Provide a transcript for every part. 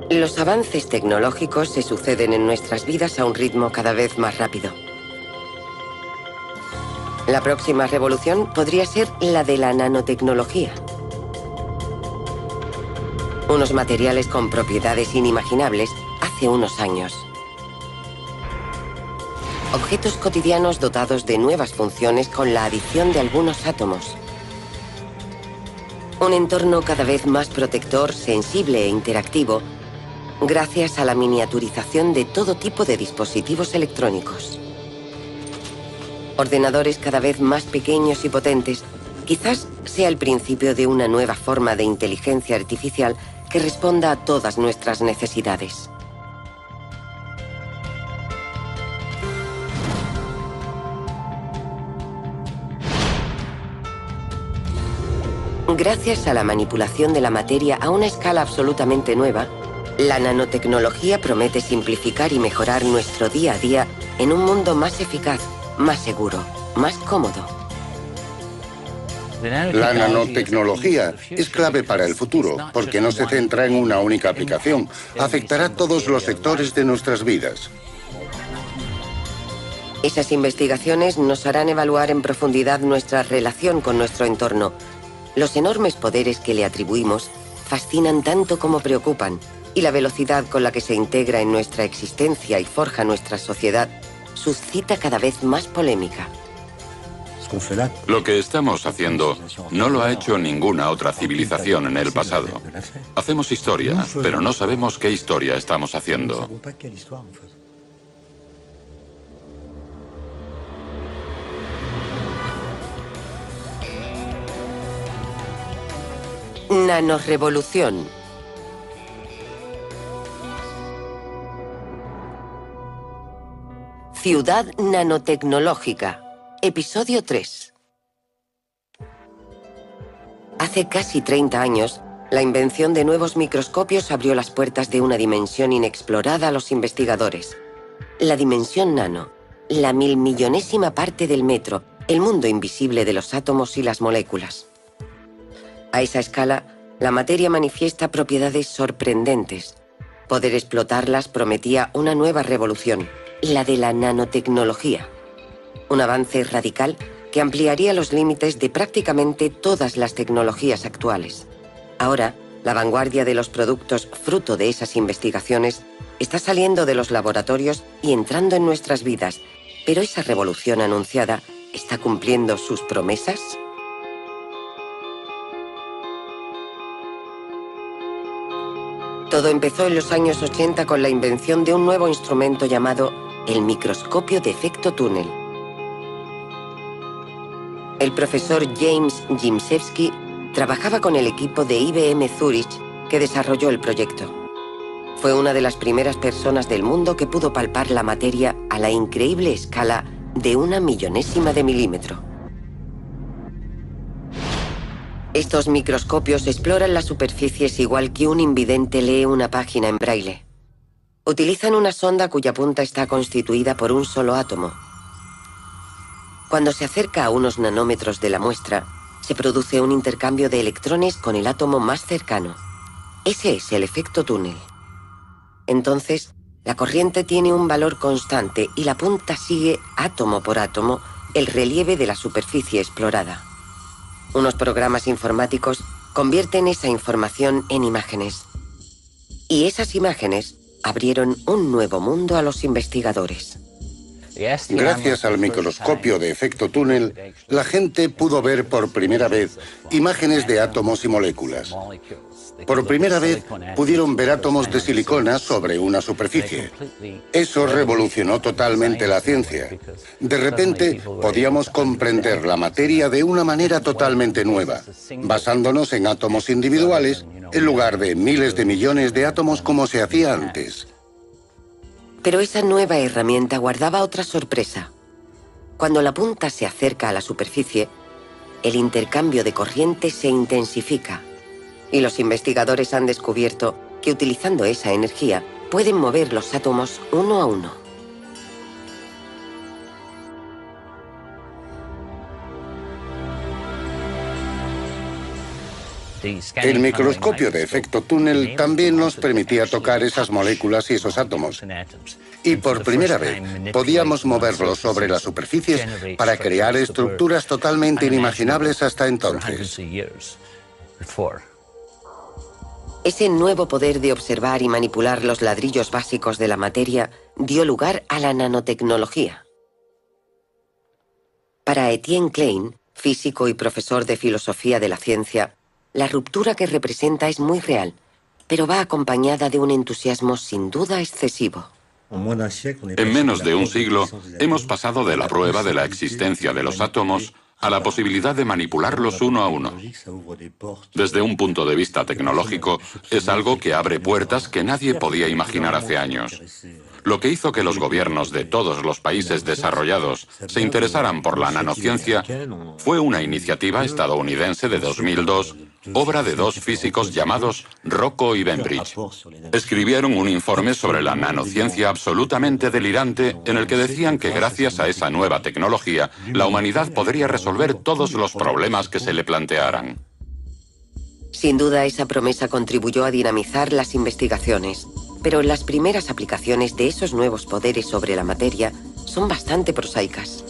Los avances tecnológicos se suceden en nuestras vidas a un ritmo cada vez más rápido. La próxima revolución podría ser la de la nanotecnología. Unos materiales con propiedades inimaginables hace unos años. Objetos cotidianos dotados de nuevas funciones con la adición de algunos átomos. Un entorno cada vez más protector, sensible e interactivo, gracias a la miniaturización de todo tipo de dispositivos electrónicos. Ordenadores cada vez más pequeños y potentes, quizás sea el principio de una nueva forma de inteligencia artificial que responda a todas nuestras necesidades. Gracias a la manipulación de la materia a una escala absolutamente nueva, la nanotecnología promete simplificar y mejorar nuestro día a día en un mundo más eficaz, más seguro, más cómodo. La nanotecnología es clave para el futuro, porque no se centra en una única aplicación. Afectará todos los sectores de nuestras vidas. Esas investigaciones nos harán evaluar en profundidad nuestra relación con nuestro entorno. Los enormes poderes que le atribuimos fascinan tanto como preocupan, y la velocidad con la que se integra en nuestra existencia y forja nuestra sociedad suscita cada vez más polémica. Lo que estamos haciendo no lo ha hecho ninguna otra civilización en el pasado. Hacemos historia, pero no sabemos qué historia estamos haciendo. Nanorrevolución. Ciudad nanotecnológica. Episodio 3. Hace casi 30 años, la invención de nuevos microscopios abrió las puertas de una dimensión inexplorada a los investigadores. La dimensión nano, la milmillonésima parte del metro, el mundo invisible de los átomos y las moléculas. A esa escala, la materia manifiesta propiedades sorprendentes. Poder explotarlas prometía una nueva revolución, la de la nanotecnología. Un avance radical que ampliaría los límites de prácticamente todas las tecnologías actuales. Ahora, la vanguardia de los productos fruto de esas investigaciones está saliendo de los laboratorios y entrando en nuestras vidas, pero esa revolución anunciada ¿está cumpliendo sus promesas? Todo empezó en los años 80 con la invención de un nuevo instrumento llamado el microscopio de efecto túnel. El profesor James Gimsewski trabajaba con el equipo de IBM Zurich que desarrolló el proyecto. Fue una de las primeras personas del mundo que pudo palpar la materia a la increíble escala de 1/1000ª de milímetro. Estos microscopios exploran las superficies igual que un invidente lee una página en braille. Utilizan una sonda cuya punta está constituida por un solo átomo. Cuando se acerca a unos nanómetros de la muestra, se produce un intercambio de electrones con el átomo más cercano. Ese es el efecto túnel. Entonces, la corriente tiene un valor constante y la punta sigue, átomo por átomo, el relieve de la superficie explorada. Unos programas informáticos convierten esa información en imágenes. Y esas imágenes abrieron un nuevo mundo a los investigadores. Gracias al microscopio de efecto túnel, la gente pudo ver por primera vez imágenes de átomos y moléculas. Por primera vez pudieron ver átomos de silicona sobre una superficie. Eso revolucionó totalmente la ciencia. De repente podíamos comprender la materia de una manera totalmente nueva, basándonos en átomos individuales en lugar de miles de millones de átomos como se hacía antes. Pero esa nueva herramienta guardaba otra sorpresa. Cuando la punta se acerca a la superficie, el intercambio de corriente se intensifica. Y los investigadores han descubierto que utilizando esa energía pueden mover los átomos uno a uno. El microscopio de efecto túnel también nos permitía tocar esas moléculas y esos átomos. Y por primera vez podíamos moverlos sobre las superficies para crear estructuras totalmente inimaginables hasta entonces. Ese nuevo poder de observar y manipular los ladrillos básicos de la materia dio lugar a la nanotecnología. Para Etienne Klein, físico y profesor de filosofía de la ciencia, la ruptura que representa es muy real, pero va acompañada de un entusiasmo sin duda excesivo. En menos de un siglo, hemos pasado de la prueba de la existencia de los átomos a la posibilidad de manipularlos uno a uno. Desde un punto de vista tecnológico, es algo que abre puertas que nadie podía imaginar hace años. Lo que hizo que los gobiernos de todos los países desarrollados se interesaran por la nanociencia fue una iniciativa estadounidense de 2002, obra de dos físicos llamados Rocco y Bembridge. Escribieron un informe sobre la nanociencia absolutamente delirante en el que decían que gracias a esa nueva tecnología, la humanidad podría resolver todos los problemas que se le plantearan. Sin duda, esa promesa contribuyó a dinamizar las investigaciones, pero las primeras aplicaciones de esos nuevos poderes sobre la materia son bastante prosaicas.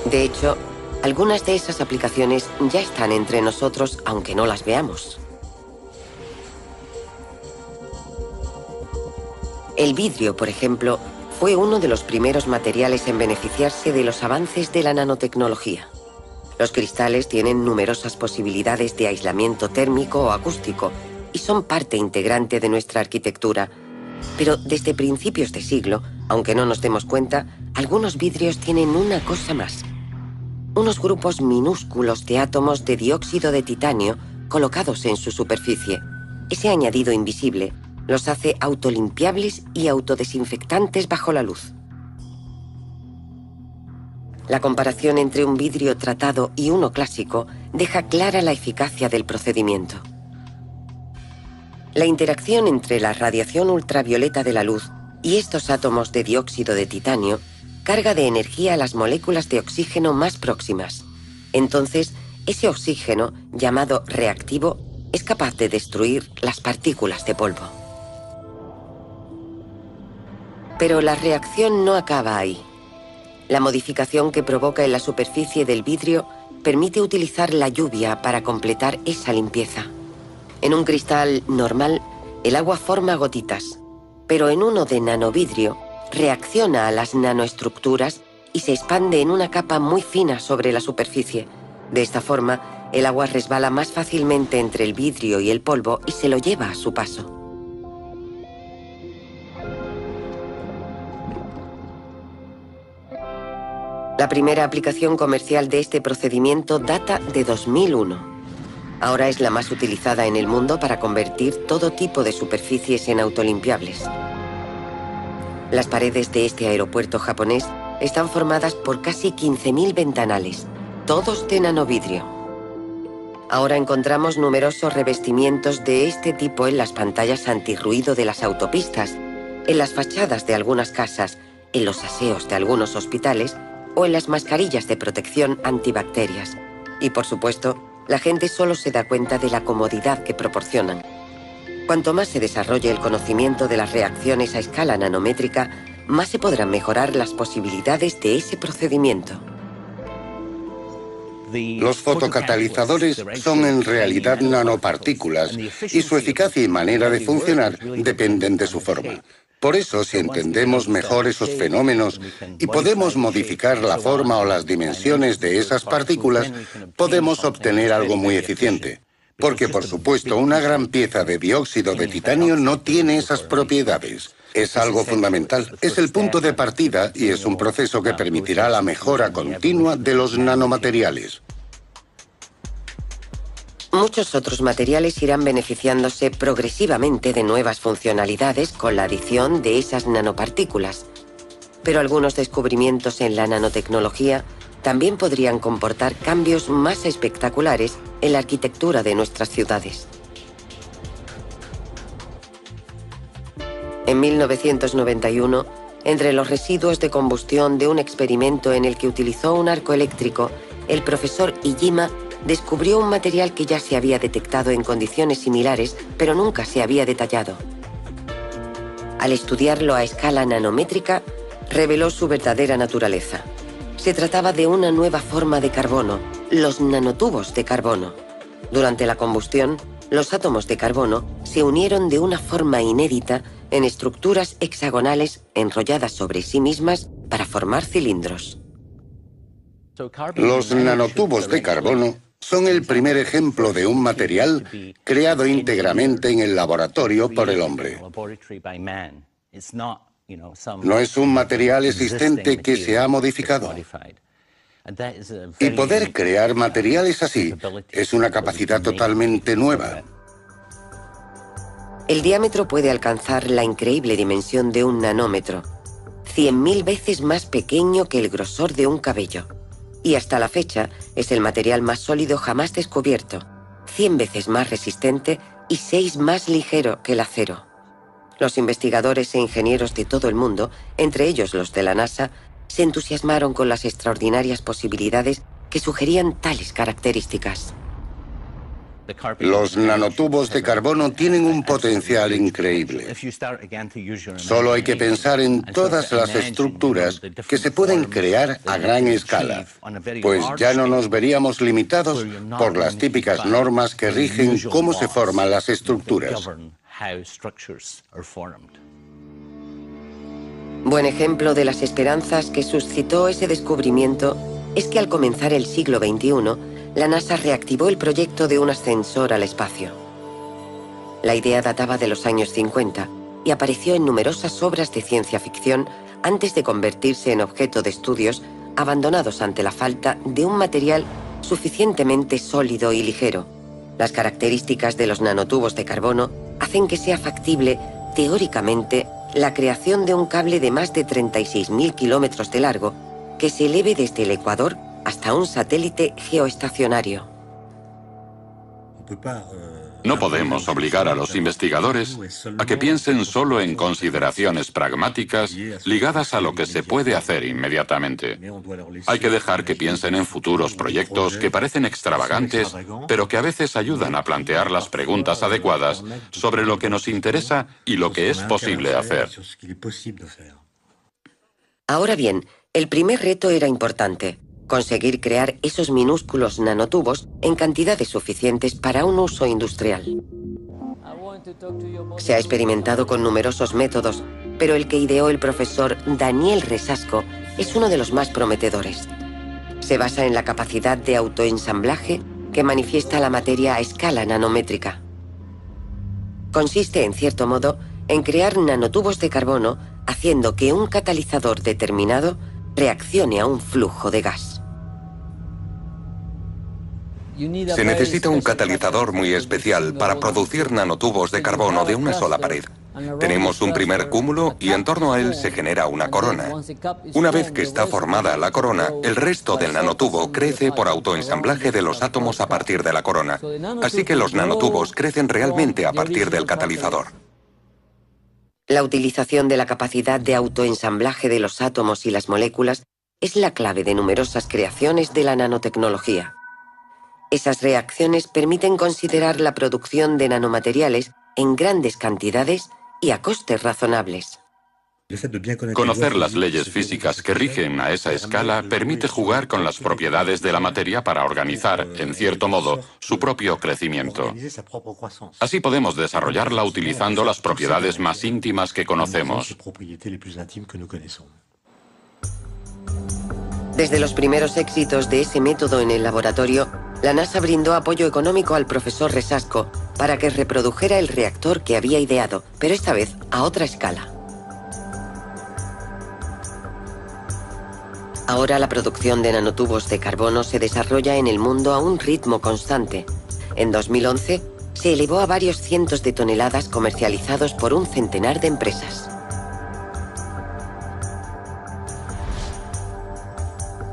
De hecho, algunas de esas aplicaciones ya están entre nosotros, aunque no las veamos. El vidrio, por ejemplo, fue uno de los primeros materiales en beneficiarse de los avances de la nanotecnología. Los cristales tienen numerosas posibilidades de aislamiento térmico o acústico y son parte integrante de nuestra arquitectura. Pero desde principios de siglo, aunque no nos demos cuenta, algunos vidrios tienen una cosa más. Unos grupos minúsculos de átomos de dióxido de titanio colocados en su superficie. Ese añadido invisible los hace autolimpiables y autodesinfectantes bajo la luz. La comparación entre un vidrio tratado y uno clásico deja clara la eficacia del procedimiento. La interacción entre la radiación ultravioleta de la luz y estos átomos de dióxido de titanio carga de energía a las moléculas de oxígeno más próximas. Entonces, ese oxígeno, llamado reactivo, es capaz de destruir las partículas de polvo. Pero la reacción no acaba ahí. La modificación que provoca en la superficie del vidrio permite utilizar la lluvia para completar esa limpieza. En un cristal normal, el agua forma gotitas, pero en uno de nanovidrio reacciona a las nanoestructuras y se expande en una capa muy fina sobre la superficie. De esta forma, el agua resbala más fácilmente entre el vidrio y el polvo y se lo lleva a su paso. La primera aplicación comercial de este procedimiento data de 2001. Ahora es la más utilizada en el mundo para convertir todo tipo de superficies en autolimpiables. Las paredes de este aeropuerto japonés están formadas por casi 15.000 ventanales, todos de nanovidrio. Ahora encontramos numerosos revestimientos de este tipo en las pantallas antirruido de las autopistas, en las fachadas de algunas casas, en los aseos de algunos hospitales o en las mascarillas de protección antibacterias. Y por supuesto, la gente solo se da cuenta de la comodidad que proporcionan. Cuanto más se desarrolle el conocimiento de las reacciones a escala nanométrica, más se podrán mejorar las posibilidades de ese procedimiento. Los fotocatalizadores son en realidad nanopartículas y su eficacia y manera de funcionar dependen de su forma. Por eso, si entendemos mejor esos fenómenos y podemos modificar la forma o las dimensiones de esas partículas, podemos obtener algo muy eficiente. Porque, por supuesto, una gran pieza de dióxido de titanio no tiene esas propiedades. Es algo fundamental, es el punto de partida y es un proceso que permitirá la mejora continua de los nanomateriales. Muchos otros materiales irán beneficiándose progresivamente de nuevas funcionalidades con la adición de esas nanopartículas. Pero algunos descubrimientos en la nanotecnología también podrían comportar cambios más espectaculares en la arquitectura de nuestras ciudades. En 1991, Entre los residuos de combustión de un experimento en el que utilizó un arco eléctrico, el profesor Iijima descubrió un material que ya se había detectado en condiciones similares, pero nunca se había detallado. Al estudiarlo a escala nanométrica, reveló su verdadera naturaleza. Se trataba de una nueva forma de carbono, los nanotubos de carbono. Durante la combustión, los átomos de carbono se unieron de una forma inédita en estructuras hexagonales enrolladas sobre sí mismas para formar cilindros. Los nanotubos de carbono son el primer ejemplo de un material creado íntegramente en el laboratorio por el hombre. No es un material existente que se ha modificado. Y poder crear materiales así es una capacidad totalmente nueva. El diámetro puede alcanzar la increíble dimensión de un nanómetro, 100.000 veces más pequeño que el grosor de un cabello. Y hasta la fecha es el material más sólido jamás descubierto, 100 veces más resistente y 6 más ligero que el acero. Los investigadores e ingenieros de todo el mundo, entre ellos los de la NASA, se entusiasmaron con las extraordinarias posibilidades que sugerían tales características. Los nanotubos de carbono tienen un potencial increíble. Solo hay que pensar en todas las estructuras que se pueden crear a gran escala, pues ya no nos veríamos limitados por las típicas normas que rigen cómo se forman las estructuras. Buen ejemplo de las esperanzas que suscitó ese descubrimiento es que al comenzar el siglo XXI, la NASA reactivó el proyecto de un ascensor al espacio. La idea databa de los años 50 y apareció en numerosas obras de ciencia ficción antes de convertirse en objeto de estudios abandonados ante la falta de un material suficientemente sólido y ligero. Las características de los nanotubos de carbono hacen que sea factible, teóricamente, la creación de un cable de más de 36.000 kilómetros de largo que se eleve desde el Ecuador hasta un satélite geoestacionario. No podemos obligar a los investigadores a que piensen solo en consideraciones pragmáticas ligadas a lo que se puede hacer inmediatamente. Hay que dejar que piensen en futuros proyectos que parecen extravagantes, pero que a veces ayudan a plantear las preguntas adecuadas sobre lo que nos interesa y lo que es posible hacer. Ahora bien, el primer reto era importante: conseguir crear esos minúsculos nanotubos en cantidades suficientes para un uso industrial. Se ha experimentado con numerosos métodos, pero el que ideó el profesor Daniel Resasco es uno de los más prometedores. Se basa en la capacidad de autoensamblaje que manifiesta la materia a escala nanométrica. Consiste, en cierto modo, en crear nanotubos de carbono haciendo que un catalizador determinado reaccione a un flujo de gas. Se necesita un catalizador muy especial para producir nanotubos de carbono de una sola pared. Tenemos un primer cúmulo y en torno a él se genera una corona. Una vez que está formada la corona, el resto del nanotubo crece por autoensamblaje de los átomos a partir de la corona. Así que los nanotubos crecen realmente a partir del catalizador. La utilización de la capacidad de autoensamblaje de los átomos y las moléculas es la clave de numerosas creaciones de la nanotecnología. Esas reacciones permiten considerar la producción de nanomateriales en grandes cantidades y a costes razonables. Conocer las leyes físicas que rigen a esa escala permite jugar con las propiedades de la materia para organizar, en cierto modo, su propio crecimiento. Así podemos desarrollarla utilizando las propiedades más íntimas que conocemos. Desde los primeros éxitos de ese método en el laboratorio, la NASA brindó apoyo económico al profesor Resasco para que reprodujera el reactor que había ideado, pero esta vez a otra escala. Ahora la producción de nanotubos de carbono se desarrolla en el mundo a un ritmo constante. En 2011 se elevó a varios cientos de toneladas comercializados por un centenar de empresas.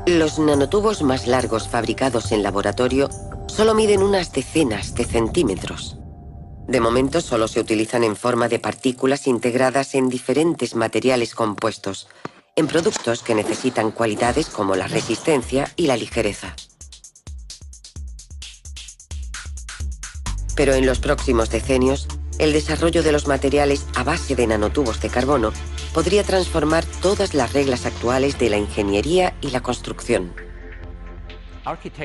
Los nanotubos más largos fabricados en laboratorio solo miden unas decenas de centímetros. De momento solo se utilizan en forma de partículas integradas en diferentes materiales compuestos, en productos que necesitan cualidades como la resistencia y la ligereza. Pero en los próximos decenios, el desarrollo de los materiales a base de nanotubos de carbono podría transformar todas las reglas actuales de la ingeniería y la construcción.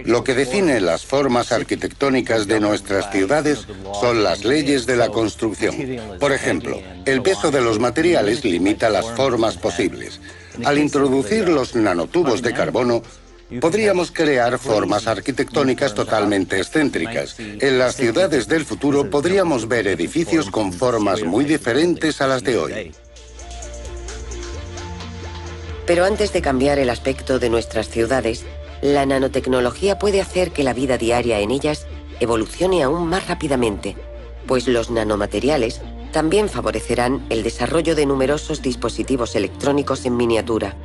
Lo que define las formas arquitectónicas de nuestras ciudades son las leyes de la construcción. Por ejemplo, el peso de los materiales limita las formas posibles. Al introducir los nanotubos de carbono, podríamos crear formas arquitectónicas totalmente excéntricas. En las ciudades del futuro podríamos ver edificios con formas muy diferentes a las de hoy. Pero antes de cambiar el aspecto de nuestras ciudades, la nanotecnología puede hacer que la vida diaria en ellas evolucione aún más rápidamente, pues los nanomateriales también favorecerán el desarrollo de numerosos dispositivos electrónicos en miniatura,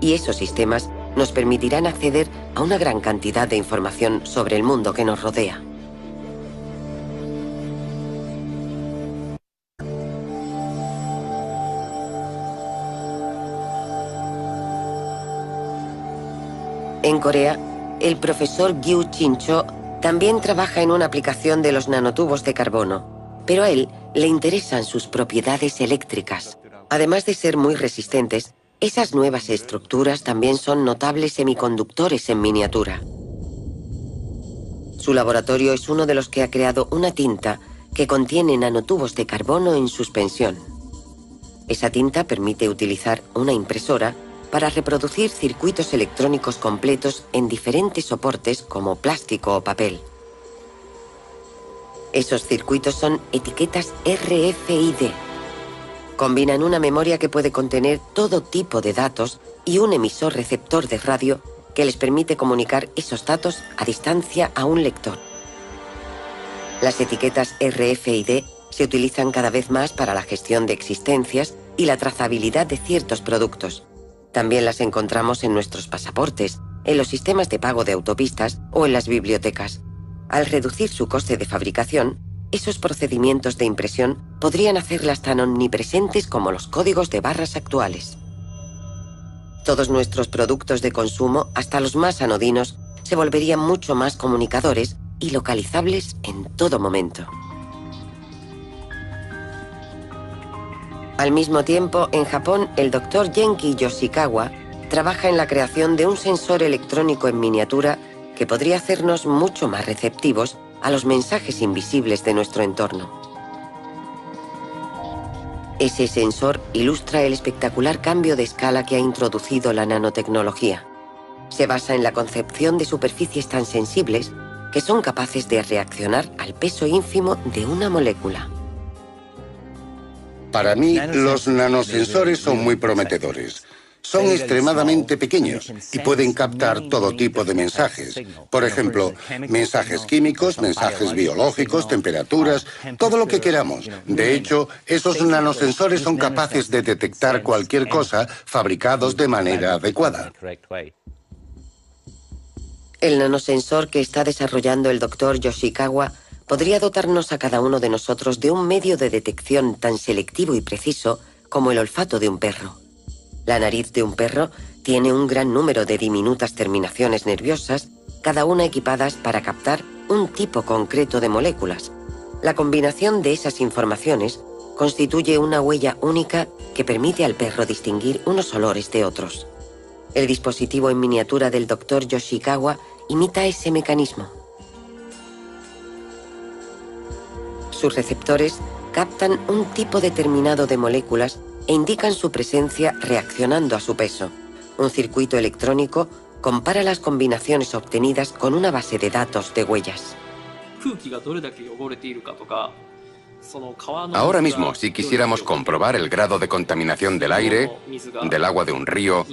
y esos sistemas nos permitirán acceder a una gran cantidad de información sobre el mundo que nos rodea. En Corea, el profesor Gyu Chin-cho también trabaja en una aplicación de los nanotubos de carbono, pero a él le interesan sus propiedades eléctricas. Además de ser muy resistentes, esas nuevas estructuras también son notables semiconductores en miniatura. Su laboratorio es uno de los que ha creado una tinta que contiene nanotubos de carbono en suspensión. Esa tinta permite utilizar una impresora para reproducir circuitos electrónicos completos en diferentes soportes como plástico o papel. Esos circuitos son etiquetas RFID. Combinan una memoria que puede contener todo tipo de datos y un emisor receptor de radio que les permite comunicar esos datos a distancia a un lector. Las etiquetas RFID se utilizan cada vez más para la gestión de existencias y la trazabilidad de ciertos productos. También las encontramos en nuestros pasaportes, en los sistemas de pago de autopistas o en las bibliotecas. Al reducir su coste de fabricación, esos procedimientos de impresión podrían hacerlas tan omnipresentes como los códigos de barras actuales. Todos nuestros productos de consumo, hasta los más anodinos, se volverían mucho más comunicadores y localizables en todo momento. Al mismo tiempo, en Japón, el Dr. Genki Yoshikawa trabaja en la creación de un sensor electrónico en miniatura que podría hacernos mucho más receptivos a los mensajes invisibles de nuestro entorno. Ese sensor ilustra el espectacular cambio de escala que ha introducido la nanotecnología. Se basa en la concepción de superficies tan sensibles que son capaces de reaccionar al peso ínfimo de una molécula. Para mí, los nanosensores son muy prometedores. Son extremadamente pequeños y pueden captar todo tipo de mensajes. Por ejemplo, mensajes químicos, mensajes biológicos, temperaturas, todo lo que queramos. De hecho, esos nanosensores son capaces de detectar cualquier cosa fabricados de manera adecuada. El nanosensor que está desarrollando el Dr. Yoshikawa podría dotarnos a cada uno de nosotros de un medio de detección tan selectivo y preciso como el olfato de un perro. La nariz de un perro tiene un gran número de diminutas terminaciones nerviosas, cada una equipadas para captar un tipo concreto de moléculas. La combinación de esas informaciones constituye una huella única que permite al perro distinguir unos olores de otros. El dispositivo en miniatura del Dr. Yoshikawa imita ese mecanismo. Sus receptores captan un tipo determinado de moléculas e indican su presencia reaccionando a su peso. Un circuito electrónico compara las combinaciones obtenidas con una base de datos de huellas. Ahora mismo, si quisiéramos comprobar el grado de contaminación del aire, del agua de un río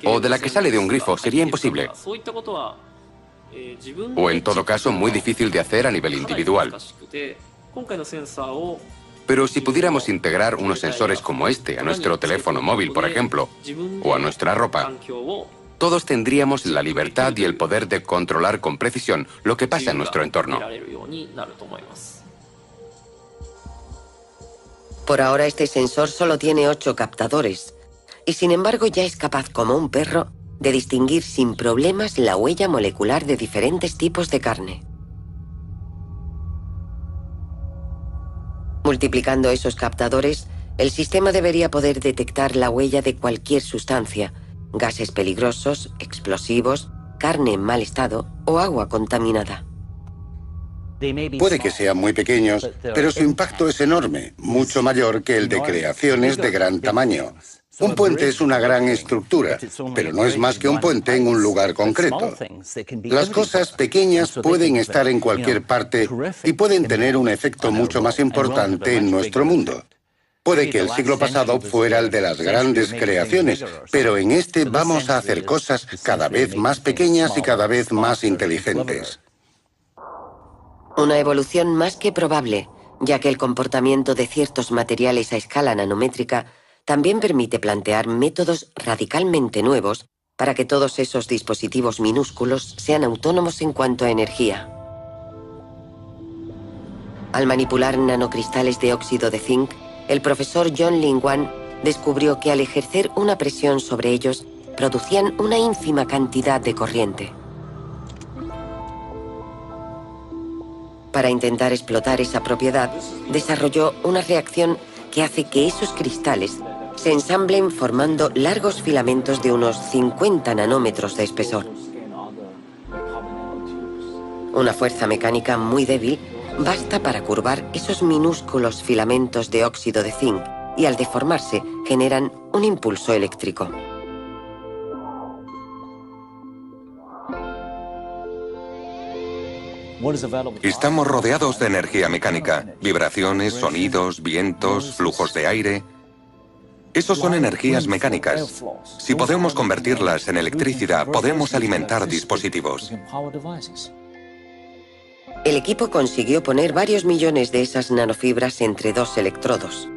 o de la que sale de un grifo, sería imposible. O en todo caso, muy difícil de hacer a nivel individual. Pero si pudiéramos integrar unos sensores como este a nuestro teléfono móvil, por ejemplo, o a nuestra ropa, todos tendríamos la libertad y el poder de controlar con precisión lo que pasa en nuestro entorno. Por ahora este sensor solo tiene 8 captadores, y sin embargo ya es capaz, como un perro, de distinguir sin problemas la huella molecular de diferentes tipos de carne. Multiplicando esos captadores, el sistema debería poder detectar la huella de cualquier sustancia, gases peligrosos, explosivos, carne en mal estado o agua contaminada. Puede que sean muy pequeños, pero su impacto es enorme, mucho mayor que el de creaciones de gran tamaño. Un puente es una gran estructura, pero no es más que un puente en un lugar concreto. Las cosas pequeñas pueden estar en cualquier parte y pueden tener un efecto mucho más importante en nuestro mundo. Puede que el siglo pasado fuera el de las grandes creaciones, pero en este vamos a hacer cosas cada vez más pequeñas y cada vez más inteligentes. Una evolución más que probable, ya que el comportamiento de ciertos materiales a escala nanométrica también permite plantear métodos radicalmente nuevos para que todos esos dispositivos minúsculos sean autónomos en cuanto a energía. Al manipular nanocristales de óxido de zinc, el profesor John Lingwan descubrió que al ejercer una presión sobre ellos, producían una ínfima cantidad de corriente. Para intentar explotar esa propiedad, desarrolló una reacción que hace que esos cristales se ensamblen formando largos filamentos de unos 50 nanómetros de espesor. Una fuerza mecánica muy débil basta para curvar esos minúsculos filamentos de óxido de zinc y al deformarse generan un impulso eléctrico. Estamos rodeados de energía mecánica, vibraciones, sonidos, vientos, flujos de aire. Esos son energías mecánicas. Si podemos convertirlas en electricidad, podemos alimentar dispositivos. El equipo consiguió poner varios millones de esas nanofibras entre 2 electrodos.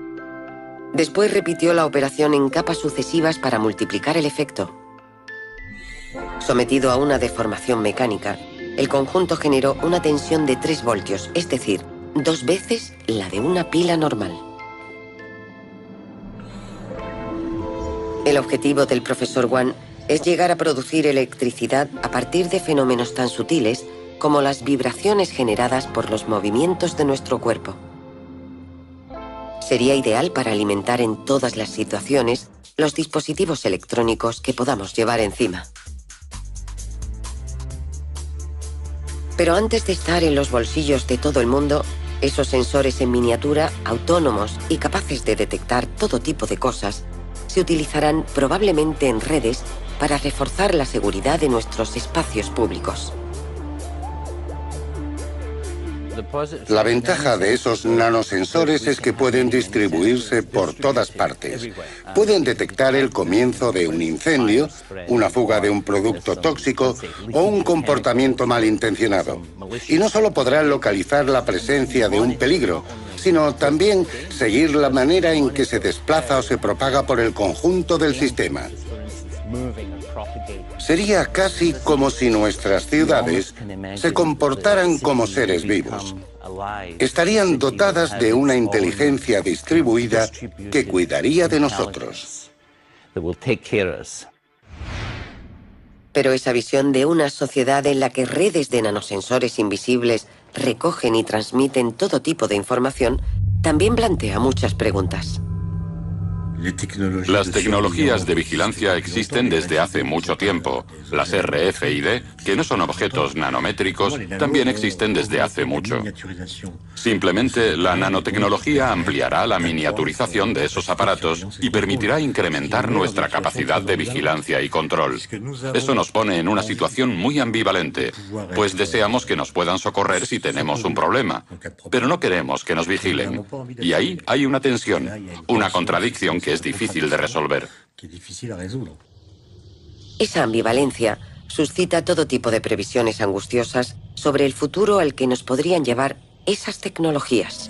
Después repitió la operación en capas sucesivas para multiplicar el efecto. Sometido a una deformación mecánica, el conjunto generó una tensión de 3 voltios, es decir, 2 veces la de una pila normal. El objetivo del profesor Wan es llegar a producir electricidad a partir de fenómenos tan sutiles como las vibraciones generadas por los movimientos de nuestro cuerpo. Sería ideal para alimentar en todas las situaciones los dispositivos electrónicos que podamos llevar encima. Pero antes de estar en los bolsillos de todo el mundo, esos sensores en miniatura, autónomos y capaces de detectar todo tipo de cosas, se utilizarán probablemente en redes para reforzar la seguridad de nuestros espacios públicos. La ventaja de esos nanosensores es que pueden distribuirse por todas partes. Pueden detectar el comienzo de un incendio, una fuga de un producto tóxico o un comportamiento malintencionado. Y no solo podrán localizar la presencia de un peligro, sino también seguir la manera en que se desplaza o se propaga por el conjunto del sistema. Sería casi como si nuestras ciudades se comportaran como seres vivos. Estarían dotadas de una inteligencia distribuida que cuidaría de nosotros. Pero esa visión de una sociedad en la que redes de nanosensores invisibles recogen y transmiten todo tipo de información también plantea muchas preguntas. Las tecnologías de vigilancia existen desde hace mucho tiempo. Las RFID, que no son objetos nanométricos, también existen desde hace mucho. Simplemente la nanotecnología ampliará la miniaturización de esos aparatos y permitirá incrementar nuestra capacidad de vigilancia y control. Eso nos pone en una situación muy ambivalente, pues deseamos que nos puedan socorrer si tenemos un problema, pero no queremos que nos vigilen. Y ahí hay una tensión, una contradicción que es difícil de resolver. Esa ambivalencia suscita todo tipo de previsiones angustiosas sobre el futuro al que nos podrían llevar esas tecnologías.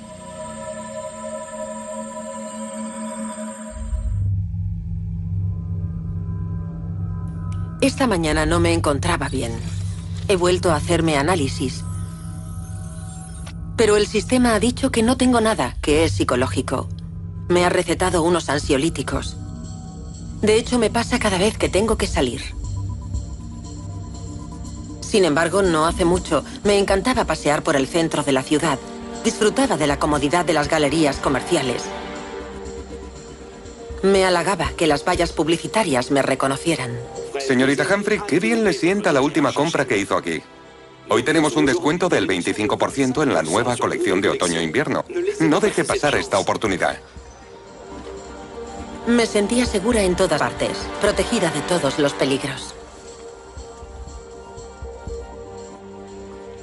Esta mañana no me encontraba bien. He vuelto a hacerme análisis. Pero el sistema ha dicho que no tengo nada, que es psicológico. Me ha recetado unos ansiolíticos. De hecho, me pasa cada vez que tengo que salir. Sin embargo, no hace mucho, me encantaba pasear por el centro de la ciudad. Disfrutaba de la comodidad de las galerías comerciales. Me halagaba que las vallas publicitarias me reconocieran. Señorita Humphrey, qué bien le sienta la última compra que hizo aquí. Hoy tenemos un descuento del 25% en la nueva colección de otoño-invierno. No deje pasar esta oportunidad. Me sentía segura en todas partes, protegida de todos los peligros.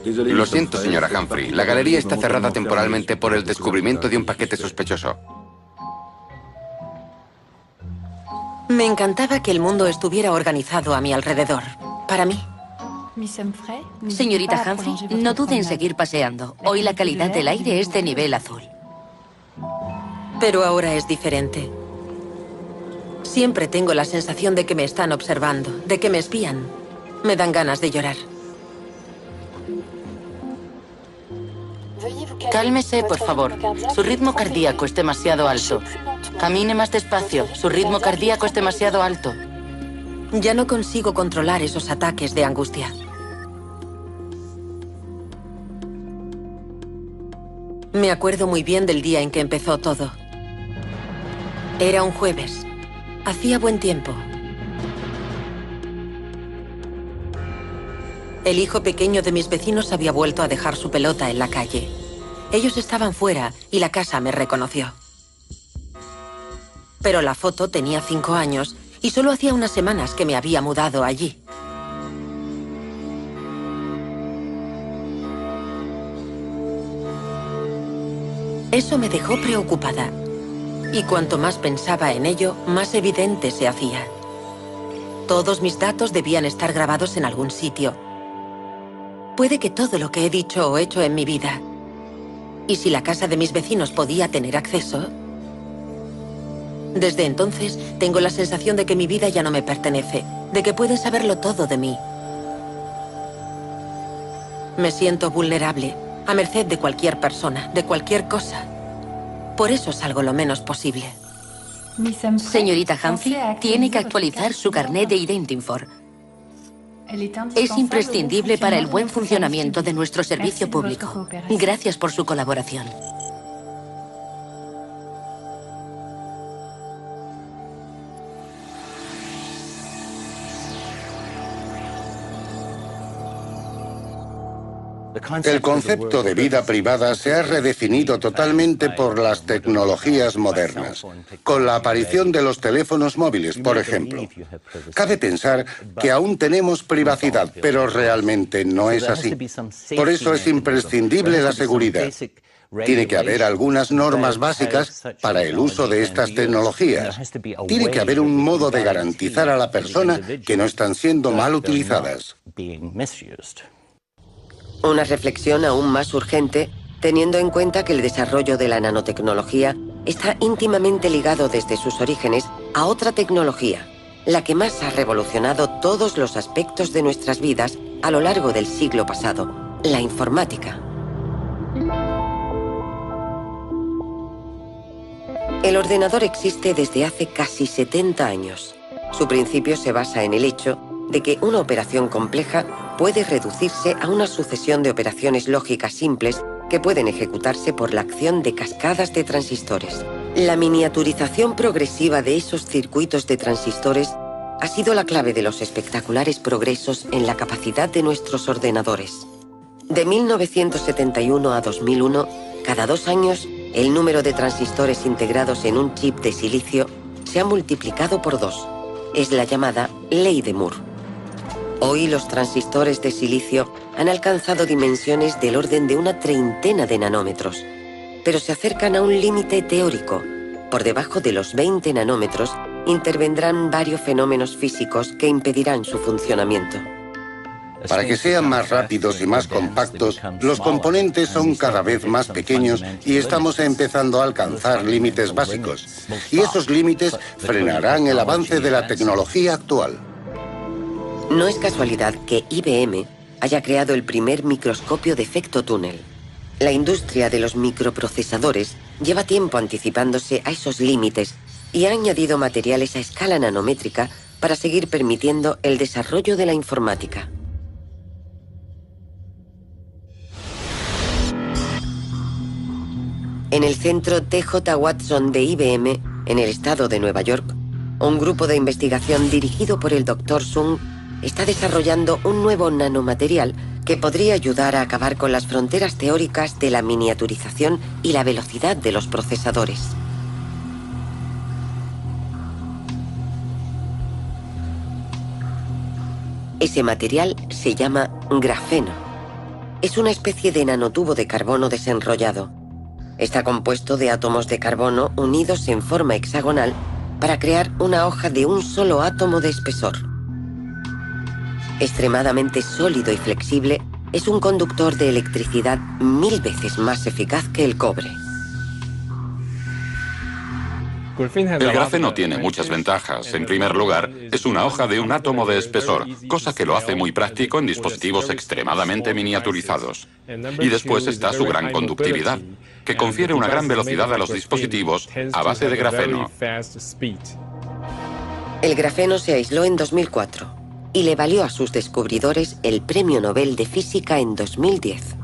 Lo siento, señora Humphrey. La galería está cerrada temporalmente por el descubrimiento de un paquete sospechoso. Me encantaba que el mundo estuviera organizado a mi alrededor. Para mí. Señorita Humphrey, no dude en seguir paseando. Hoy la calidad del aire es de nivel azul. Pero ahora es diferente. Siempre tengo la sensación de que me están observando, de que me espían. Me dan ganas de llorar. Cálmese, por favor. Su ritmo cardíaco es demasiado alto. Camine más despacio. Su ritmo cardíaco es demasiado alto. Ya no consigo controlar esos ataques de angustia. Me acuerdo muy bien del día en que empezó todo. Era un jueves. Hacía buen tiempo. El hijo pequeño de mis vecinos había vuelto a dejar su pelota en la calle. Ellos estaban fuera y la casa me reconoció. Pero la foto tenía 5 años y solo hacía unas semanas que me había mudado allí. Eso me dejó preocupada. Y cuanto más pensaba en ello, más evidente se hacía. Todos mis datos debían estar grabados en algún sitio. Puede que todo lo que he dicho o hecho en mi vida. Y si la casa de mis vecinos podía tener acceso... Desde entonces, tengo la sensación de que mi vida ya no me pertenece, de que pueden saberlo todo de mí. Me siento vulnerable, a merced de cualquier persona, de cualquier cosa. Por eso salgo lo menos posible. Señorita Humphrey, tiene que actualizar su carnet de Identifor. Es imprescindible para el buen funcionamiento de nuestro servicio público. Gracias por su colaboración. El concepto de vida privada se ha redefinido totalmente por las tecnologías modernas, con la aparición de los teléfonos móviles, por ejemplo. Cabe pensar que aún tenemos privacidad, pero realmente no es así. Por eso es imprescindible la seguridad. Tiene que haber algunas normas básicas para el uso de estas tecnologías. Tiene que haber un modo de garantizar a la persona que no están siendo mal utilizadas. Una reflexión aún más urgente, teniendo en cuenta que el desarrollo de la nanotecnología está íntimamente ligado desde sus orígenes a otra tecnología, la que más ha revolucionado todos los aspectos de nuestras vidas a lo largo del siglo pasado, la informática. El ordenador existe desde hace casi 70 años. Su principio se basa en el hecho de que una operación compleja puede reducirse a una sucesión de operaciones lógicas simples que pueden ejecutarse por la acción de cascadas de transistores. La miniaturización progresiva de esos circuitos de transistores ha sido la clave de los espectaculares progresos en la capacidad de nuestros ordenadores. De 1971 a 2001, cada 2 años, el número de transistores integrados en un chip de silicio se ha multiplicado por 2. Es la llamada Ley de Moore. Hoy los transistores de silicio han alcanzado dimensiones del orden de una treintena de nanómetros, pero se acercan a un límite teórico. Por debajo de los 20 nanómetros intervendrán varios fenómenos físicos que impedirán su funcionamiento. Para que sean más rápidos y más compactos, los componentes son cada vez más pequeños y estamos empezando a alcanzar límites básicos. Y esos límites frenarán el avance de la tecnología actual. No es casualidad que IBM haya creado el primer microscopio de efecto túnel. La industria de los microprocesadores lleva tiempo anticipándose a esos límites y ha añadido materiales a escala nanométrica para seguir permitiendo el desarrollo de la informática. En el centro T.J. Watson de IBM, en el estado de Nueva York, un grupo de investigación dirigido por el Dr. Sun está desarrollando un nuevo nanomaterial que podría ayudar a acabar con las fronteras teóricas de la miniaturización y la velocidad de los procesadores. Ese material se llama grafeno. Es una especie de nanotubo de carbono desenrollado. Está compuesto de átomos de carbono unidos en forma hexagonal para crear una hoja de un solo átomo de espesor. Extremadamente sólido y flexible, es un conductor de electricidad 1000 veces más eficaz que el cobre. El grafeno tiene muchas ventajas. En primer lugar, es una hoja de un átomo de espesor, cosa que lo hace muy práctico en dispositivos extremadamente miniaturizados. Y después está su gran conductividad, que confiere una gran velocidad a los dispositivos a base de grafeno. El grafeno se aisló en 2004 y le valió a sus descubridores el Premio Nobel de Física en 2010.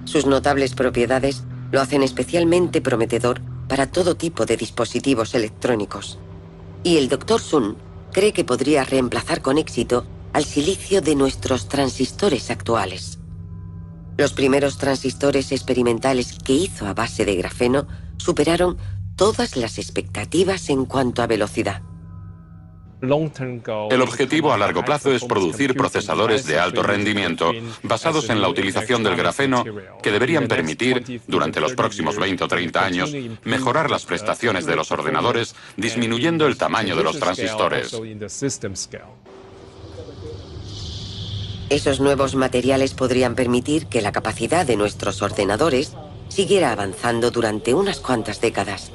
Sus notables propiedades lo hacen especialmente prometedor para todo tipo de dispositivos electrónicos. Y el Dr. Sun cree que podría reemplazar con éxito al silicio de nuestros transistores actuales. Los primeros transistores experimentales que hizo a base de grafeno superaron todas las expectativas en cuanto a velocidad. El objetivo a largo plazo es producir procesadores de alto rendimiento basados en la utilización del grafeno que deberían permitir, durante los próximos 20 o 30 años, mejorar las prestaciones de los ordenadores, disminuyendo el tamaño de los transistores. Esos nuevos materiales podrían permitir que la capacidad de nuestros ordenadores siguiera avanzando durante unas cuantas décadas.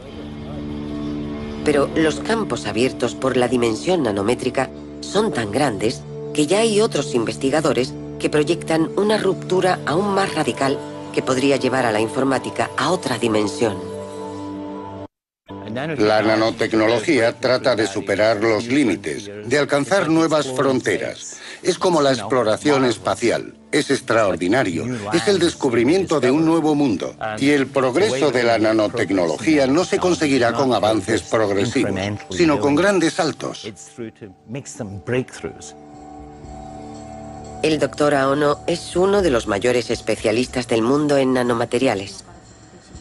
Pero los campos abiertos por la dimensión nanométrica son tan grandes que ya hay otros investigadores que proyectan una ruptura aún más radical que podría llevar a la informática a otra dimensión. La nanotecnología trata de superar los límites, de alcanzar nuevas fronteras. Es como la exploración espacial. Es extraordinario. Es el descubrimiento de un nuevo mundo. Y el progreso de la nanotecnología no se conseguirá con avances progresivos, sino con grandes saltos. El Dr. Aono es uno de los mayores especialistas del mundo en nanomateriales.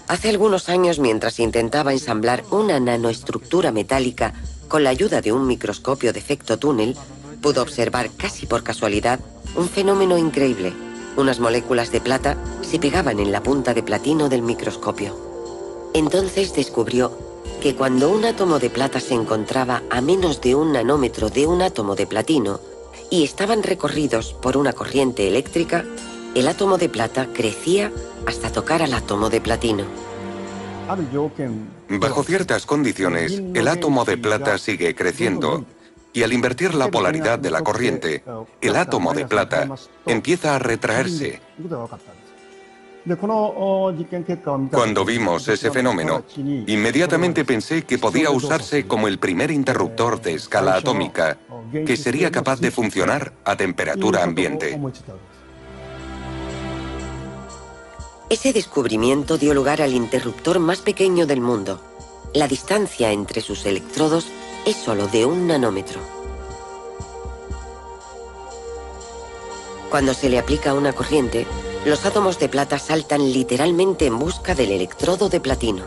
Hace algunos años, mientras intentaba ensamblar una nanoestructura metálica con la ayuda de un microscopio de efecto túnel, pudo observar casi por casualidad un fenómeno increíble. Unas moléculas de plata se pegaban en la punta de platino del microscopio. Entonces descubrió que cuando un átomo de plata se encontraba a menos de 1 nanómetro de un átomo de platino y estaban recorridos por una corriente eléctrica, el átomo de plata crecía hasta tocar al átomo de platino. Bajo ciertas condiciones, el átomo de plata sigue creciendo y al invertir la polaridad de la corriente, el átomo de plata empieza a retraerse. Cuando vimos ese fenómeno, inmediatamente pensé que podía usarse como el primer interruptor de escala atómica que sería capaz de funcionar a temperatura ambiente. Ese descubrimiento dio lugar al interruptor más pequeño del mundo. La distancia entre sus electrodos es solo de 1 nanómetro. Cuando se le aplica una corriente, los átomos de plata saltan literalmente en busca del electrodo de platino.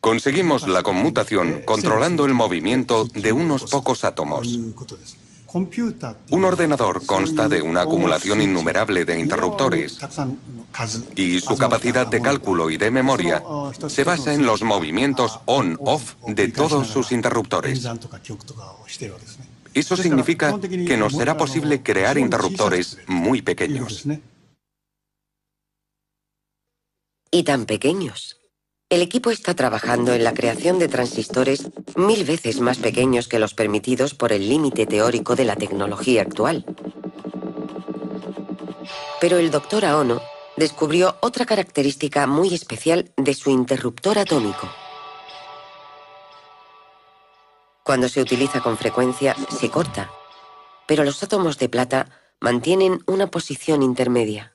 Conseguimos la conmutación controlando el movimiento de unos pocos átomos. Un ordenador consta de una acumulación innumerable de interruptores y su capacidad de cálculo y de memoria se basa en los movimientos on-off de todos sus interruptores. Eso significa que nos será posible crear interruptores muy pequeños. Y tan pequeños El equipo está trabajando en la creación de transistores 1000 veces más pequeños que los permitidos por el límite teórico de la tecnología actual. Pero el Dr. Aono descubrió otra característica muy especial de su interruptor atómico. Cuando se utiliza con frecuencia, se corta, pero los átomos de plata mantienen una posición intermedia.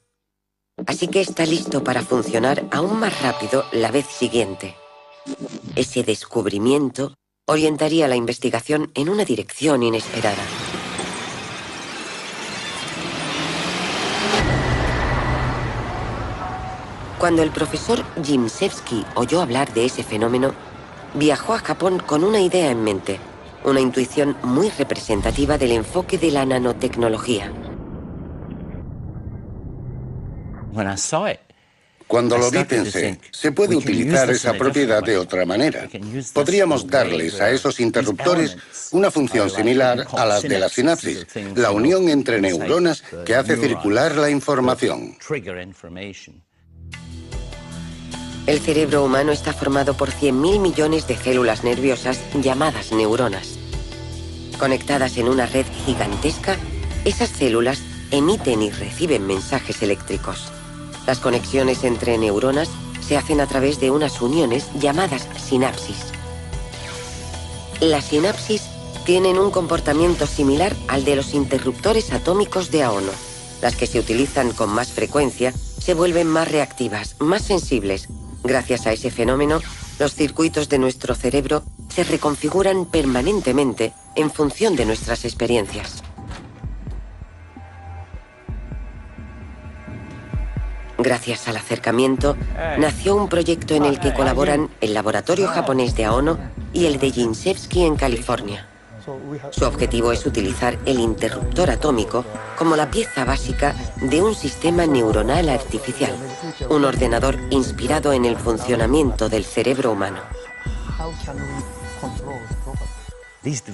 Así que está listo para funcionar aún más rápido la vez siguiente. Ese descubrimiento orientaría la investigación en una dirección inesperada. Cuando el profesor Jimszewski oyó hablar de ese fenómeno, viajó a Japón con una idea en mente, una intuición muy representativa del enfoque de la nanotecnología. Cuando lo vi pensé, se puede utilizar esa propiedad de otra manera. Podríamos darles a esos interruptores una función similar a las de la sinapsis, la unión entre neuronas que hace circular la información. El cerebro humano está formado por 100.000 millones de células nerviosas llamadas neuronas. Conectadas en una red gigantesca, esas células emiten y reciben mensajes eléctricos. Las conexiones entre neuronas se hacen a través de unas uniones llamadas sinapsis. Las sinapsis tienen un comportamiento similar al de los interruptores atómicos de Aono. Las que se utilizan con más frecuencia se vuelven más reactivas, más sensibles. Gracias a ese fenómeno, los circuitos de nuestro cerebro se reconfiguran permanentemente en función de nuestras experiencias. Gracias al acercamiento, nació un proyecto en el que colaboran el laboratorio japonés de Aono y el de Jimszewski en California. Su objetivo es utilizar el interruptor atómico como la pieza básica de un sistema neuronal artificial, un ordenador inspirado en el funcionamiento del cerebro humano.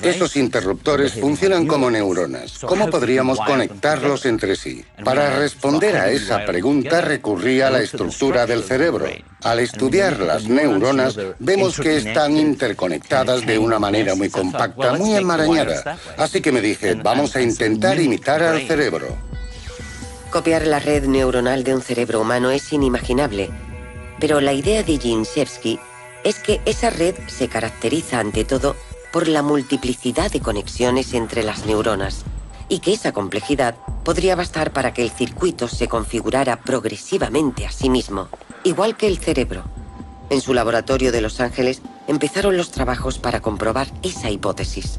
Esos interruptores funcionan como neuronas. ¿Cómo podríamos conectarlos entre sí? Para responder a esa pregunta recurrí a la estructura del cerebro. Al estudiar las neuronas, vemos que están interconectadas de una manera muy compacta, muy enmarañada. Así que me dije, vamos a intentar imitar al cerebro. Copiar la red neuronal de un cerebro humano es inimaginable, pero la idea de Jimszewski es que esa red se caracteriza ante todo por la multiplicidad de conexiones entre las neuronas, y que esa complejidad podría bastar para que el circuito se configurara progresivamente a sí mismo, igual que el cerebro. En su laboratorio de Los Ángeles empezaron los trabajos para comprobar esa hipótesis.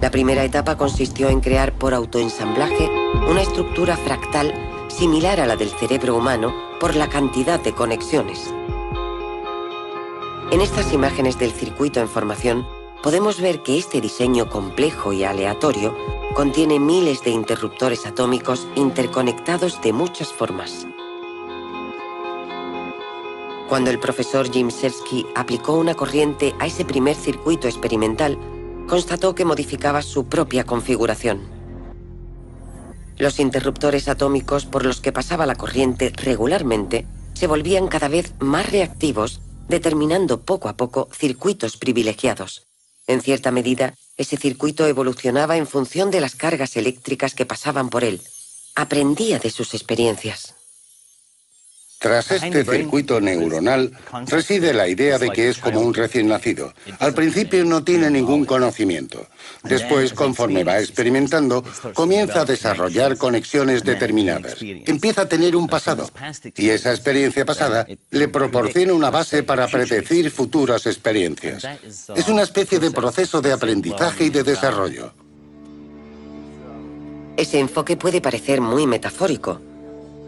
La primera etapa consistió en crear por autoensamblaje una estructura fractal similar a la del cerebro humano por la cantidad de conexiones. En estas imágenes del circuito en formación, podemos ver que este diseño complejo y aleatorio contiene miles de interruptores atómicos interconectados de muchas formas. Cuando el profesor Jimszewski aplicó una corriente a ese primer circuito experimental, constató que modificaba su propia configuración. Los interruptores atómicos por los que pasaba la corriente regularmente se volvían cada vez más reactivos, determinando poco a poco circuitos privilegiados. En cierta medida, ese circuito evolucionaba en función de las cargas eléctricas que pasaban por él. Aprendía de sus experiencias. Tras este circuito neuronal reside la idea de que es como un recién nacido. Al principio no tiene ningún conocimiento. Después, conforme va experimentando, comienza a desarrollar conexiones determinadas. Empieza a tener un pasado. Y esa experiencia pasada le proporciona una base para predecir futuras experiencias. Es una especie de proceso de aprendizaje y de desarrollo. Ese enfoque puede parecer muy metafórico,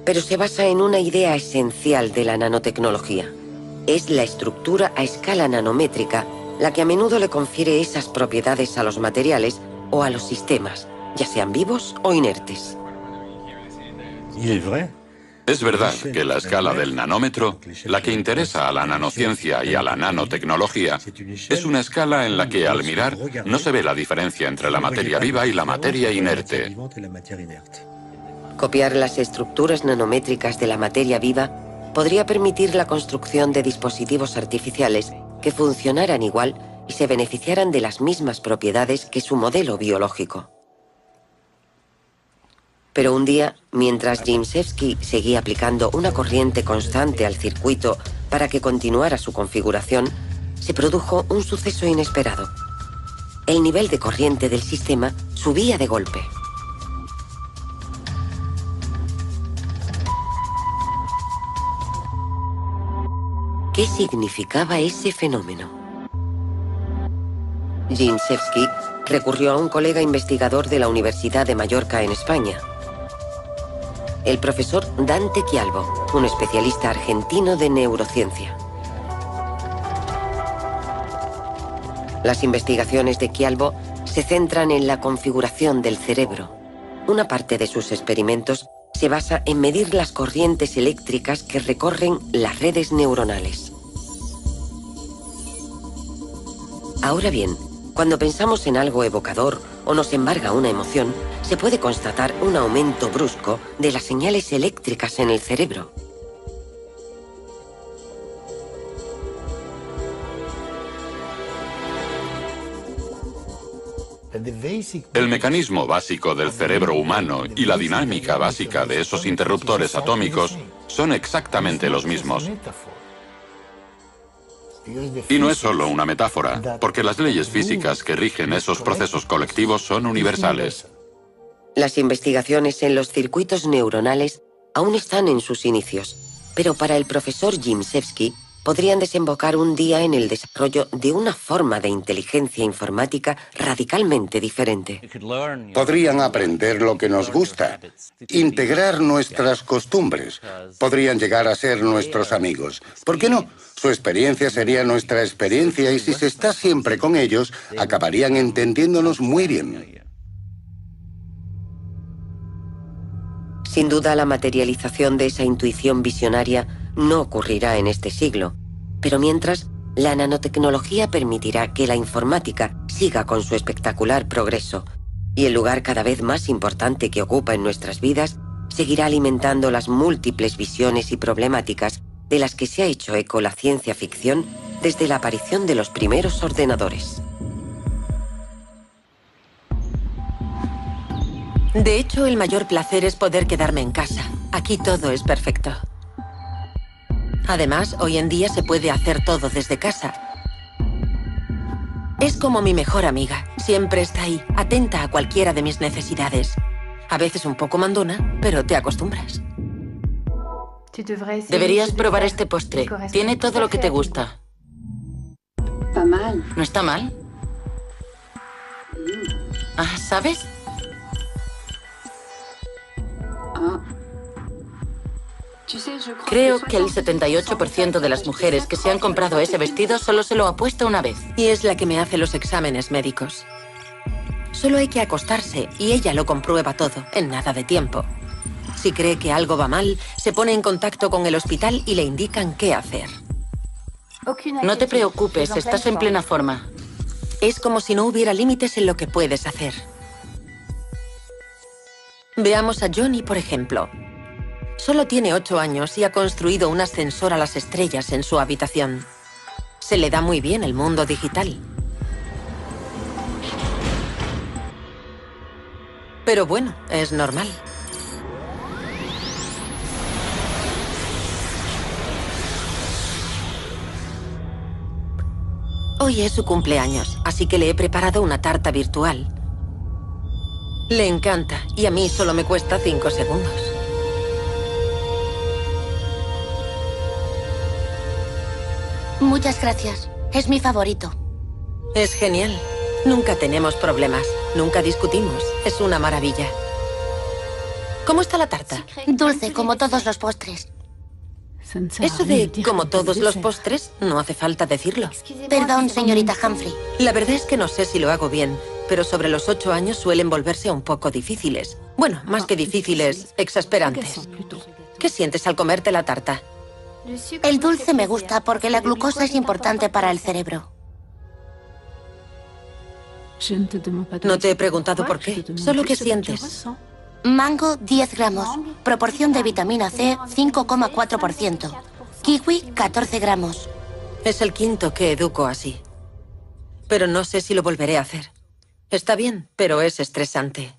pero se basa en una idea esencial de la nanotecnología. Es la estructura a escala nanométrica la que a menudo le confiere esas propiedades a los materiales o a los sistemas, ya sean vivos o inertes. Es verdad que la escala del nanómetro, la que interesa a la nanociencia y a la nanotecnología, es una escala en la que al mirar no se ve la diferencia entre la materia viva y la materia inerte. Copiar las estructuras nanométricas de la materia viva podría permitir la construcción de dispositivos artificiales que funcionaran igual y se beneficiaran de las mismas propiedades que su modelo biológico. Pero un día, mientras Gimsevsky seguía aplicando una corriente constante al circuito para que continuara su configuración, se produjo un suceso inesperado. El nivel de corriente del sistema subía de golpe. ¿Qué significaba ese fenómeno? Gimsevsky recurrió a un colega investigador de la Universidad de Mallorca en España, el profesor Dante Chialbo, un especialista argentino de neurociencia. Las investigaciones de Chialbo se centran en la configuración del cerebro. Una parte de sus experimentos se basa en medir las corrientes eléctricas que recorren las redes neuronales. Ahora bien, cuando pensamos en algo evocador o nos embarga una emoción, se puede constatar un aumento brusco de las señales eléctricas en el cerebro. El mecanismo básico del cerebro humano y la dinámica básica de esos interruptores atómicos son exactamente los mismos. Y no es solo una metáfora, porque las leyes físicas que rigen esos procesos colectivos son universales. Las investigaciones en los circuitos neuronales aún están en sus inicios, pero para el profesor Gimsevsky podrían desembocar un día en el desarrollo de una forma de inteligencia informática radicalmente diferente. Podrían aprender lo que nos gusta, integrar nuestras costumbres. Podrían llegar a ser nuestros amigos. ¿Por qué no? Su experiencia sería nuestra experiencia y si se está siempre con ellos, acabarían entendiéndonos muy bien. Sin duda, la materialización de esa intuición visionaria no ocurrirá en este siglo, pero mientras, la nanotecnología permitirá que la informática siga con su espectacular progreso y el lugar cada vez más importante que ocupa en nuestras vidas seguirá alimentando las múltiples visiones y problemáticas de las que se ha hecho eco la ciencia ficción desde la aparición de los primeros ordenadores. De hecho, el mayor placer es poder quedarme en casa. Aquí todo es perfecto. Además, hoy en día se puede hacer todo desde casa. Es como mi mejor amiga. Siempre está ahí, atenta a cualquiera de mis necesidades. A veces un poco mandona, pero te acostumbras. Deberías probar este postre. Tiene todo lo que te gusta. ¿No está mal? Ah, ¿sabes? Creo que el 78% de las mujeres que se han comprado ese vestido solo se lo ha puesto una vez. Y es la que me hace los exámenes médicos. Solo hay que acostarse y ella lo comprueba todo, en nada de tiempo. Si cree que algo va mal, se pone en contacto con el hospital y le indican qué hacer. No te preocupes, estás en plena forma. Es como si no hubiera límites en lo que puedes hacer. Veamos a Johnny, por ejemplo. Solo tiene 8 años y ha construido un ascensor a las estrellas en su habitación. Se le da muy bien el mundo digital. Pero bueno, es normal. Hoy es su cumpleaños, así que le he preparado una tarta virtual. Le encanta, y a mí solo me cuesta 5 segundos. Muchas gracias. Es mi favorito. Es genial. Nunca tenemos problemas. Nunca discutimos. Es una maravilla. ¿Cómo está la tarta? Dulce, como todos los postres. Eso de como todos los postres, no hace falta decirlo. Perdón, señorita Humphrey. La verdad es que no sé si lo hago bien, pero sobre los 8 años suelen volverse un poco difíciles. Bueno, más que difíciles, exasperantes. ¿Qué sientes al comerte la tarta? El dulce me gusta porque la glucosa es importante para el cerebro. No te he preguntado por qué, solo qué sientes. Mango, 10 gramos. Proporción de vitamina C, 5,4%. Kiwi, 14 gramos. Es el quinto que educo así. Pero no sé si lo volveré a hacer. Está bien, pero es estresante.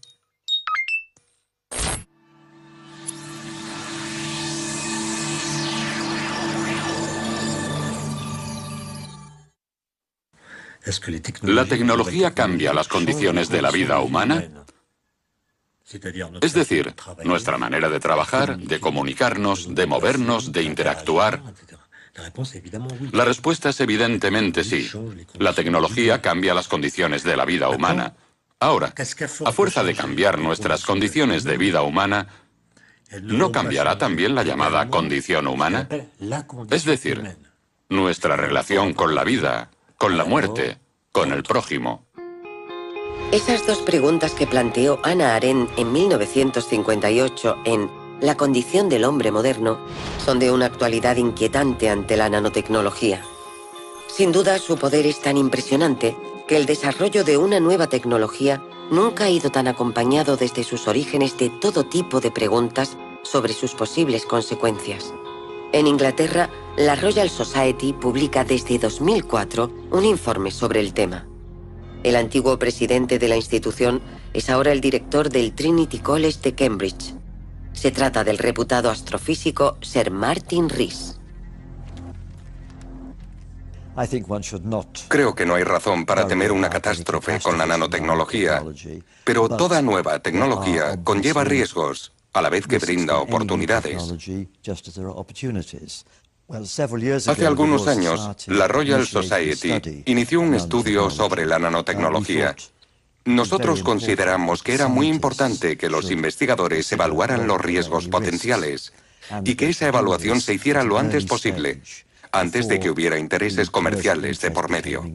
¿La tecnología cambia las condiciones de la vida humana? Es decir, nuestra manera de trabajar, de comunicarnos, de movernos, de interactuar. La respuesta es evidentemente sí. La tecnología cambia las condiciones de la vida humana. Ahora, a fuerza de cambiar nuestras condiciones de vida humana, ¿no cambiará también la llamada condición humana? Es decir, nuestra relación con la vida, con la muerte, con el prójimo. Esas dos preguntas que planteó Hannah Arendt en 1958 en La condición del hombre moderno son de una actualidad inquietante ante la nanotecnología. Sin duda, su poder es tan impresionante que el desarrollo de una nueva tecnología nunca ha ido tan acompañado desde sus orígenes de todo tipo de preguntas sobre sus posibles consecuencias. En Inglaterra, la Royal Society publica desde 2004 un informe sobre el tema. El antiguo presidente de la institución es ahora el director del Trinity College de Cambridge. Se trata del reputado astrofísico Sir Martin Rees. Creo que no hay razón para temer una catástrofe con la nanotecnología, pero toda nueva tecnología conlleva riesgos, a la vez que brinda oportunidades. Hace algunos años, la Royal Society inició un estudio sobre la nanotecnología. Nosotros consideramos que era muy importante que los investigadores evaluaran los riesgos potenciales y que esa evaluación se hiciera lo antes posible, antes de que hubiera intereses comerciales de por medio.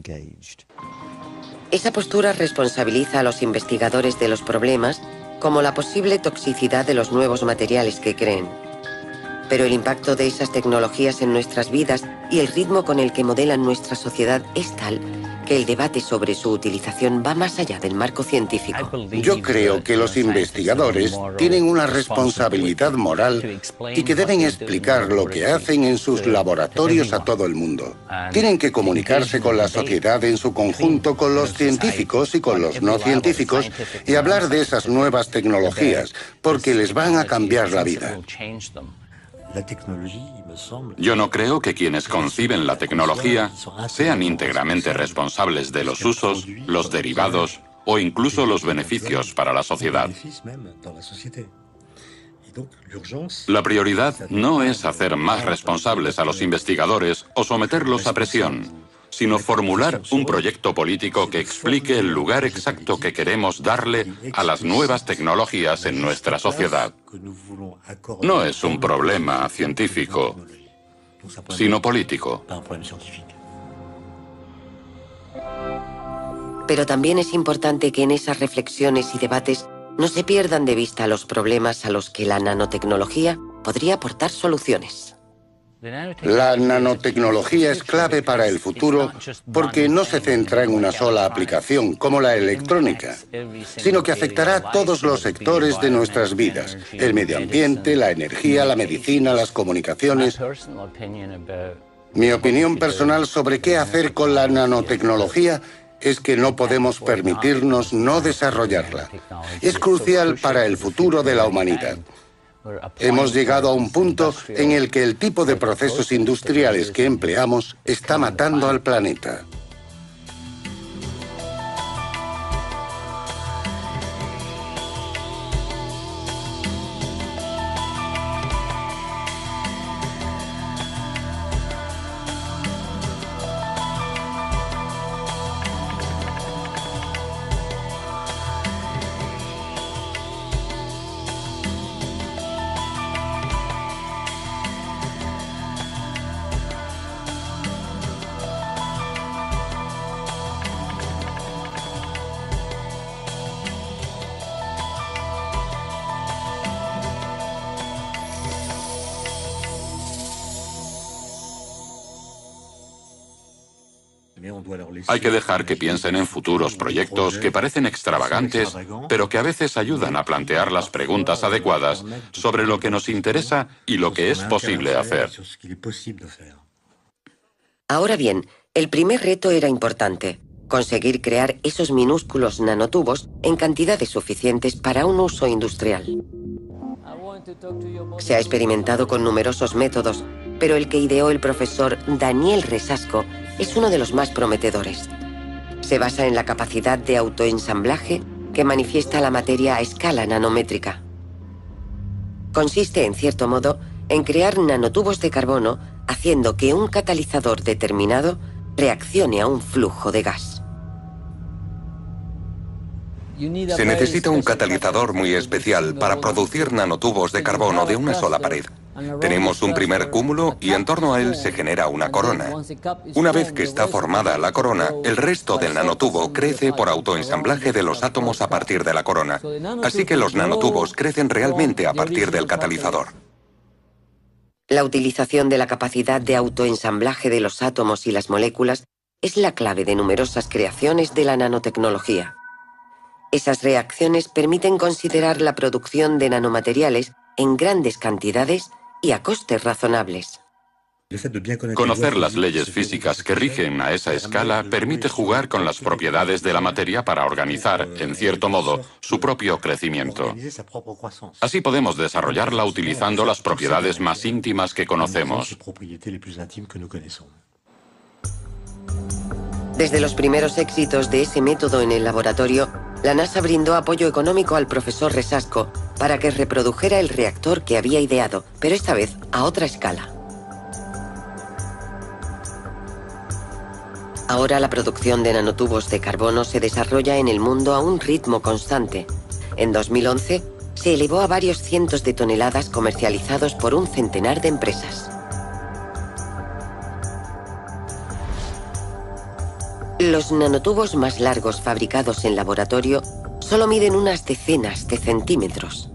Esa postura responsabiliza a los investigadores de los problemas, como la posible toxicidad de los nuevos materiales que creen. Pero el impacto de esas tecnologías en nuestras vidas y el ritmo con el que modelan nuestra sociedad es tal que el debate sobre su utilización va más allá del marco científico. Yo creo que los investigadores tienen una responsabilidad moral y que deben explicar lo que hacen en sus laboratorios a todo el mundo. Tienen que comunicarse con la sociedad en su conjunto, con los científicos y con los no científicos, y hablar de esas nuevas tecnologías, porque les van a cambiar la vida. Yo no creo que quienes conciben la tecnología sean íntegramente responsables de los usos, los derivados o incluso los beneficios para la sociedad. La prioridad no es hacer más responsables a los investigadores o someterlos a presión, sino formular un proyecto político que explique el lugar exacto que queremos darle a las nuevas tecnologías en nuestra sociedad. No es un problema científico, sino político. Pero también es importante que en esas reflexiones y debates no se pierdan de vista los problemas a los que la nanotecnología podría aportar soluciones. La nanotecnología es clave para el futuro porque no se centra en una sola aplicación, como la electrónica, sino que afectará a todos los sectores de nuestras vidas: el medio ambiente, la energía, la medicina, las comunicaciones. Mi opinión personal sobre qué hacer con la nanotecnología es que no podemos permitirnos no desarrollarla. Es crucial para el futuro de la humanidad. Hemos llegado a un punto en el que el tipo de procesos industriales que empleamos está matando al planeta. Hay que dejar que piensen en futuros proyectos que parecen extravagantes, pero que a veces ayudan a plantear las preguntas adecuadas sobre lo que nos interesa y lo que es posible hacer. Ahora bien, el primer reto era importante: conseguir crear esos minúsculos nanotubos en cantidades suficientes para un uso industrial. Se ha experimentado con numerosos métodos, pero el que ideó el profesor Daniel Resasco es uno de los más prometedores. Se basa en la capacidad de autoensamblaje que manifiesta la materia a escala nanométrica. Consiste, en cierto modo, en crear nanotubos de carbono haciendo que un catalizador determinado reaccione a un flujo de gas. Se necesita un catalizador muy especial para producir nanotubos de carbono de una sola pared. Tenemos un primer cúmulo y en torno a él se genera una corona. Una vez que está formada la corona, el resto del nanotubo crece por autoensamblaje de los átomos a partir de la corona. Así que los nanotubos crecen realmente a partir del catalizador. La utilización de la capacidad de autoensamblaje de los átomos y las moléculas es la clave de numerosas creaciones de la nanotecnología. Esas reacciones permiten considerar la producción de nanomateriales en grandes cantidades y a costes razonables. Conocer las leyes físicas que rigen a esa escala permite jugar con las propiedades de la materia para organizar, en cierto modo, su propio crecimiento. Así podemos desarrollarla utilizando las propiedades más íntimas que conocemos. Desde los primeros éxitos de ese método en el laboratorio, la NASA brindó apoyo económico al profesor Resasco para que reprodujera el reactor que había ideado, pero esta vez a otra escala. Ahora la producción de nanotubos de carbono se desarrolla en el mundo a un ritmo constante. En 2011 se elevó a varios cientos de toneladas comercializados por un centenar de empresas. Los nanotubos más largos fabricados en laboratorio solo miden unas decenas de centímetros.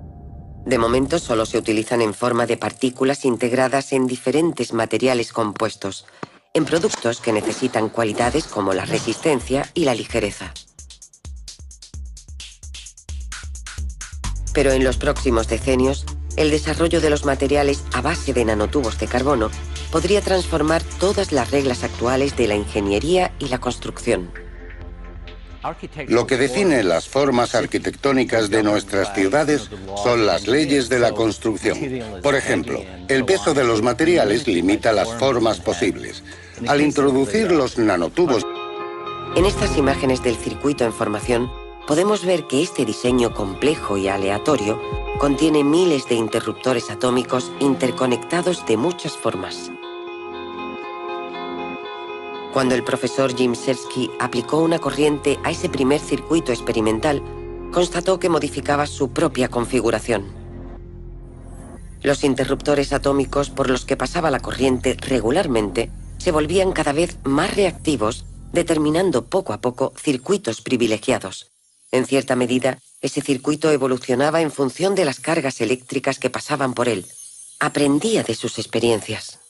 De momento solo se utilizan en forma de partículas integradas en diferentes materiales compuestos, en productos que necesitan cualidades como la resistencia y la ligereza. Pero en los próximos decenios, el desarrollo de los materiales a base de nanotubos de carbono podría transformar todas las reglas actuales de la ingeniería y la construcción. Lo que define las formas arquitectónicas de nuestras ciudades son las leyes de la construcción. Por ejemplo, el peso de los materiales limita las formas posibles. Al introducir los nanotubos... En estas imágenes del circuito en formación, podemos ver que este diseño complejo y aleatorio contiene miles de interruptores atómicos interconectados de muchas formas. Cuando el profesor Jimczewski aplicó una corriente a ese primer circuito experimental, constató que modificaba su propia configuración. Los interruptores atómicos por los que pasaba la corriente regularmente se volvían cada vez más reactivos, determinando poco a poco circuitos privilegiados. En cierta medida, ese circuito evolucionaba en función de las cargas eléctricas que pasaban por él. Aprendía de sus experiencias.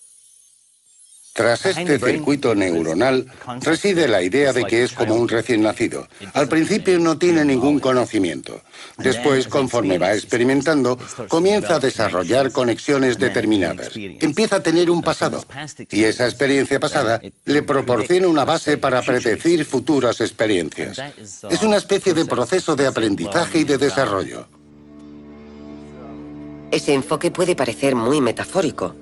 Tras este circuito neuronal reside la idea de que es como un recién nacido. Al principio no tiene ningún conocimiento. Después, conforme va experimentando, comienza a desarrollar conexiones determinadas. Empieza a tener un pasado. Y esa experiencia pasada le proporciona una base para predecir futuras experiencias. Es una especie de proceso de aprendizaje y de desarrollo. Ese enfoque puede parecer muy metafórico,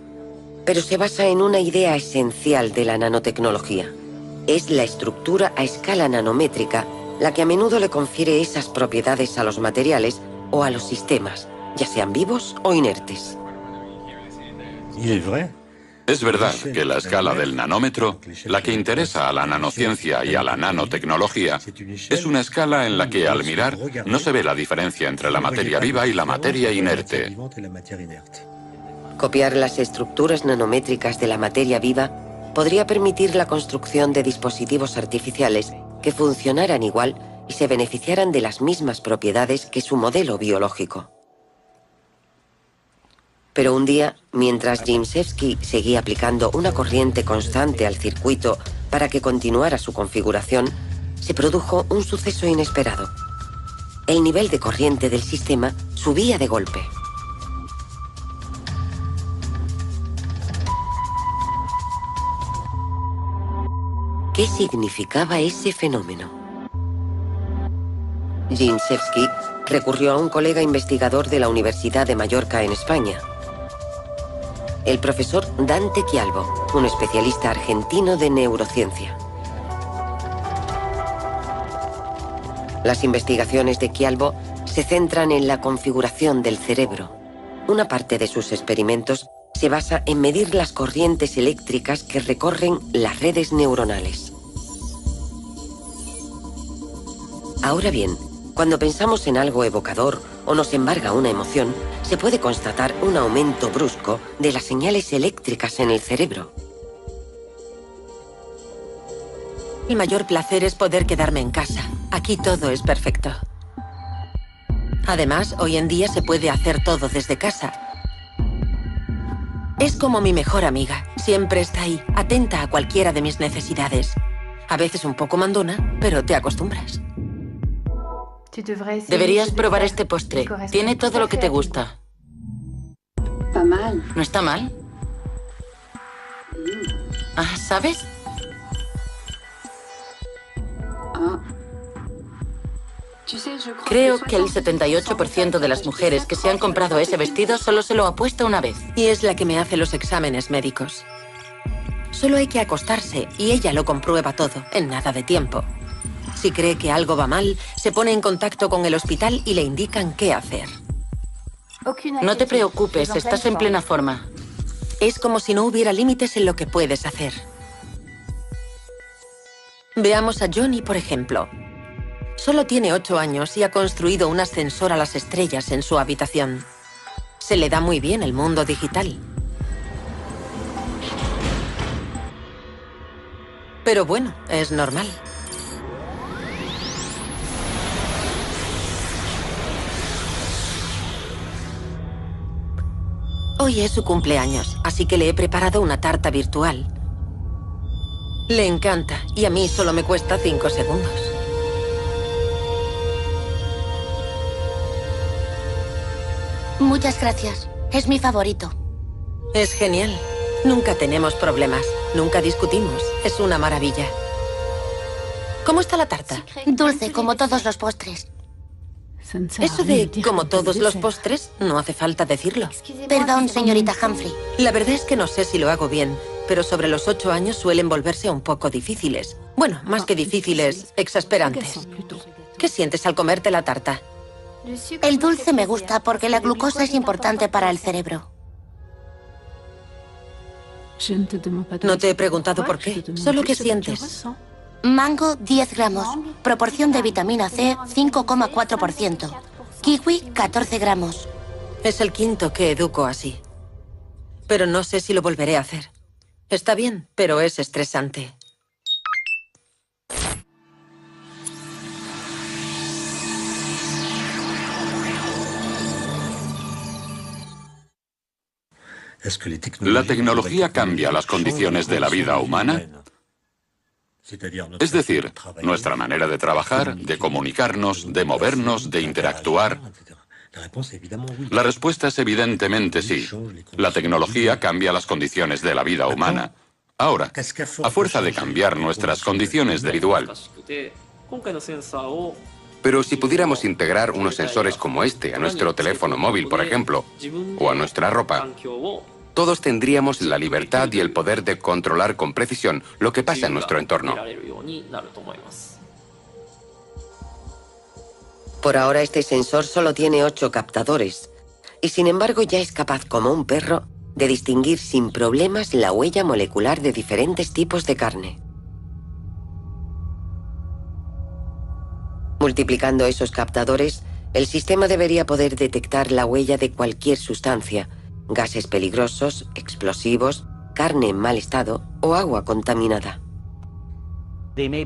pero se basa en una idea esencial de la nanotecnología. Es la estructura a escala nanométrica la que a menudo le confiere esas propiedades a los materiales o a los sistemas, ya sean vivos o inertes. Es verdad que la escala del nanómetro, la que interesa a la nanociencia y a la nanotecnología, es una escala en la que al mirar no se ve la diferencia entre la materia viva y la materia inerte. Copiar las estructuras nanométricas de la materia viva podría permitir la construcción de dispositivos artificiales que funcionaran igual y se beneficiaran de las mismas propiedades que su modelo biológico. Pero un día, mientras Jimczewski seguía aplicando una corriente constante al circuito Para que continuara su configuración, se produjo un suceso inesperado. El nivel de corriente del sistema subía de golpe. ¿Qué significaba ese fenómeno? Ginczewski recurrió a un colega investigador de la Universidad de Mallorca en España, el profesor Dante Chialbo, un especialista argentino de neurociencia. Las investigaciones de Chialbo se centran en la configuración del cerebro. Una parte de sus experimentos se basa en medir las corrientes eléctricas que recorren las redes neuronales. Ahora bien, cuando pensamos en algo evocador o nos embarga una emoción, se puede constatar un aumento brusco de las señales eléctricas en el cerebro. El mayor placer es poder quedarme en casa. Aquí todo es perfecto. Además, hoy en día se puede hacer todo desde casa. Es como mi mejor amiga. Siempre está ahí, atenta a cualquiera de mis necesidades. A veces un poco mandona, pero te acostumbras. Deberías probar este postre. Tiene todo lo que te gusta. ¿No está mal? Ah, ¿sabes? Creo que el 78% de las mujeres que se han comprado ese vestido solo se lo ha puesto una vez. Y es la que me hace los exámenes médicos. Solo hay que acostarse y ella lo comprueba todo, en nada de tiempo. Si cree que algo va mal, se pone en contacto con el hospital y le indican qué hacer. No te preocupes, estás en plena forma. Es como si no hubiera límites en lo que puedes hacer. Veamos a Johnny, por ejemplo. Solo tiene 8 años y ha construido un ascensor a las estrellas en su habitación. Se le da muy bien el mundo digital. Pero bueno, es normal. Hoy es su cumpleaños, así que le he preparado una tarta virtual. Le encanta, y a mí solo me cuesta 5 segundos. Muchas gracias. Es mi favorito. Es genial. Nunca tenemos problemas. Nunca discutimos. Es una maravilla. ¿Cómo está la tarta? Dulce, como todos los postres. Eso de como todos los postres, no hace falta decirlo. Perdón, señorita Humphrey. La verdad es que no sé si lo hago bien, pero sobre los 8 años suelen volverse un poco difíciles. Bueno, más que difíciles, exasperantes. ¿Qué sientes al comerte la tarta? El dulce me gusta porque la glucosa es importante para el cerebro. No te he preguntado por qué, solo qué sientes. Mango, 10 gramos. Proporción de vitamina C, 5,4%. Kiwi, 14 gramos. Es el quinto que educo así. Pero no sé si lo volveré a hacer. Está bien, pero es estresante. ¿La tecnología cambia las condiciones de la vida humana? Es decir, nuestra manera de trabajar, de comunicarnos, de movernos, de interactuar. La respuesta es evidentemente sí. La tecnología cambia las condiciones de la vida humana. Ahora, a fuerza de cambiar nuestras condiciones de vida igual. Pero si pudiéramos integrar unos sensores como este a nuestro teléfono móvil, por ejemplo, o a nuestra ropa, todos tendríamos la libertad y el poder de controlar con precisión lo que pasa en nuestro entorno. Por ahora este sensor solo tiene 8 captadores y sin embargo ya es capaz, como un perro, de distinguir sin problemas la huella molecular de diferentes tipos de carne. Multiplicando esos captadores, el sistema debería poder detectar la huella de cualquier sustancia, gases peligrosos, explosivos, carne en mal estado o agua contaminada.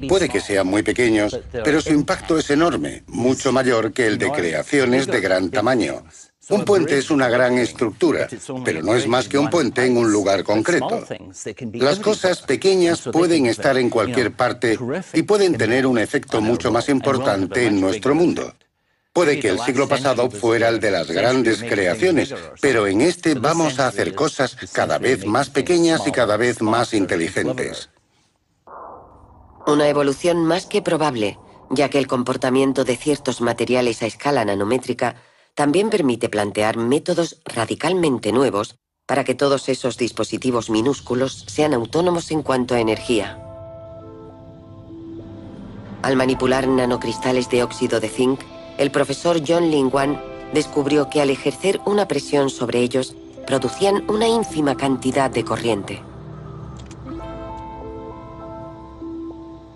Puede que sean muy pequeños, pero su impacto es enorme, mucho mayor que el de creaciones de gran tamaño. Un puente es una gran estructura, pero no es más que un puente en un lugar concreto. Las cosas pequeñas pueden estar en cualquier parte y pueden tener un efecto mucho más importante en nuestro mundo. Puede que el siglo pasado fuera el de las grandes creaciones, pero en este vamos a hacer cosas cada vez más pequeñas y cada vez más inteligentes. Una evolución más que probable, ya que el comportamiento de ciertos materiales a escala nanométrica también permite plantear métodos radicalmente nuevos para que todos esos dispositivos minúsculos sean autónomos en cuanto a energía. Al manipular nanocristales de óxido de zinc, el profesor John Lingwan descubrió que al ejercer una presión sobre ellos, producían una ínfima cantidad de corriente.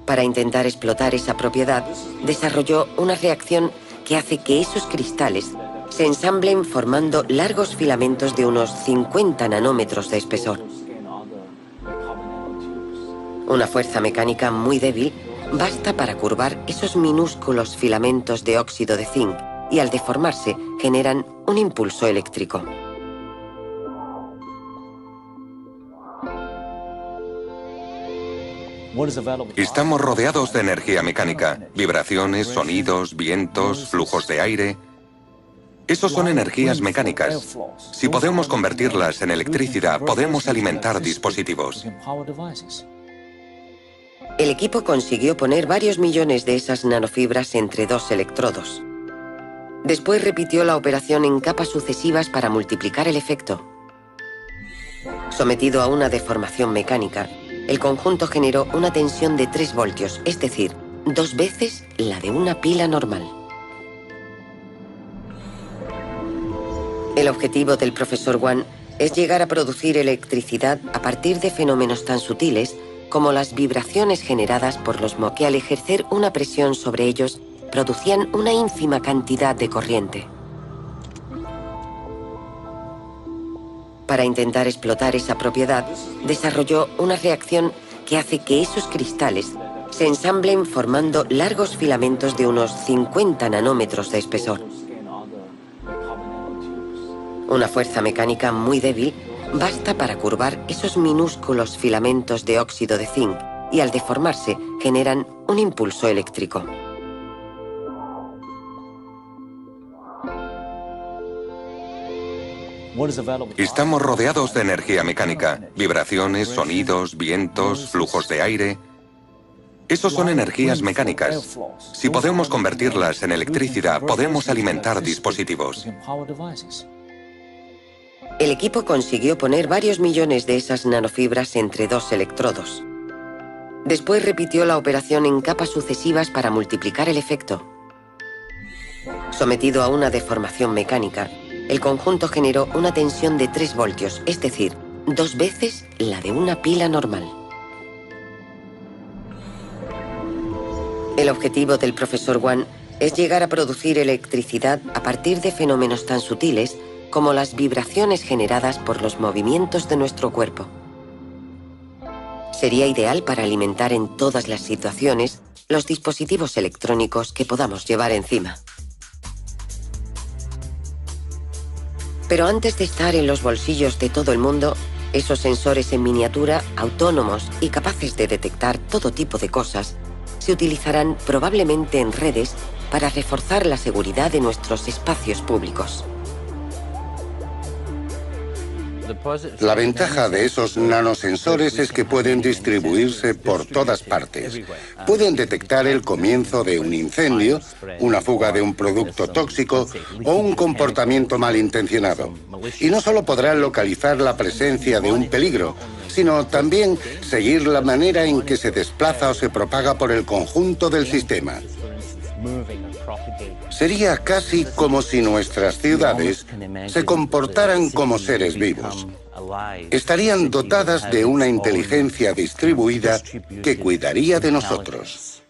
Para intentar explotar esa propiedad, desarrolló una reacción que hace que esos cristales se ensamblen formando largos filamentos de unos 50 nanómetros de espesor. Una fuerza mecánica muy débil basta para curvar esos minúsculos filamentos de óxido de zinc y al deformarse generan un impulso eléctrico. Estamos rodeados de energía mecánica, vibraciones, sonidos, vientos, flujos de aire. Esos son energías mecánicas. Si podemos convertirlas en electricidad, podemos alimentar dispositivos. El equipo consiguió poner varios millones de esas nanofibras entre dos electrodos. Después repitió la operación en capas sucesivas para multiplicar el efecto. Sometido a una deformación mecánica, el conjunto generó una tensión de 3 voltios, es decir, 2 veces la de una pila normal. El objetivo del profesor Wan es llegar a producir electricidad a partir de fenómenos tan sutiles como las vibraciones generadas por los que al ejercer una presión sobre ellos producían una ínfima cantidad de corriente. Para intentar explotar esa propiedad, desarrolló una reacción que hace que esos cristales se ensamblen formando largos filamentos de unos 50 nanómetros de espesor. Una fuerza mecánica muy débil basta para curvar esos minúsculos filamentos de óxido de zinc y al deformarse generan un impulso eléctrico. Estamos rodeados de energía mecánica, vibraciones, sonidos, vientos, flujos de aire. Esos son energías mecánicas. Si podemos convertirlas en electricidad, podemos alimentar dispositivos. El equipo consiguió poner varios millones de esas nanofibras entre dos electrodos. Después repitió la operación en capas sucesivas para multiplicar el efecto. Sometido a una deformación mecánica, el conjunto generó una tensión de 3 voltios, es decir, 2 veces la de una pila normal. El objetivo del profesor Wan es llegar a producir electricidad a partir de fenómenos tan sutiles como las vibraciones generadas por los movimientos de nuestro cuerpo. Sería ideal para alimentar en todas las situaciones los dispositivos electrónicos que podamos llevar encima. Pero antes de estar en los bolsillos de todo el mundo, esos sensores en miniatura, autónomos y capaces de detectar todo tipo de cosas, se utilizarán probablemente en redes para reforzar la seguridad de nuestros espacios públicos. La ventaja de esos nanosensores es que pueden distribuirse por todas partes. Pueden detectar el comienzo de un incendio, una fuga de un producto tóxico o un comportamiento malintencionado. Y no solo podrán localizar la presencia de un peligro, sino también seguir la manera en que se desplaza o se propaga por el conjunto del sistema. Sería casi como si nuestras ciudades se comportaran como seres vivos. Estarían dotadas de una inteligencia distribuida que cuidaría de nosotros.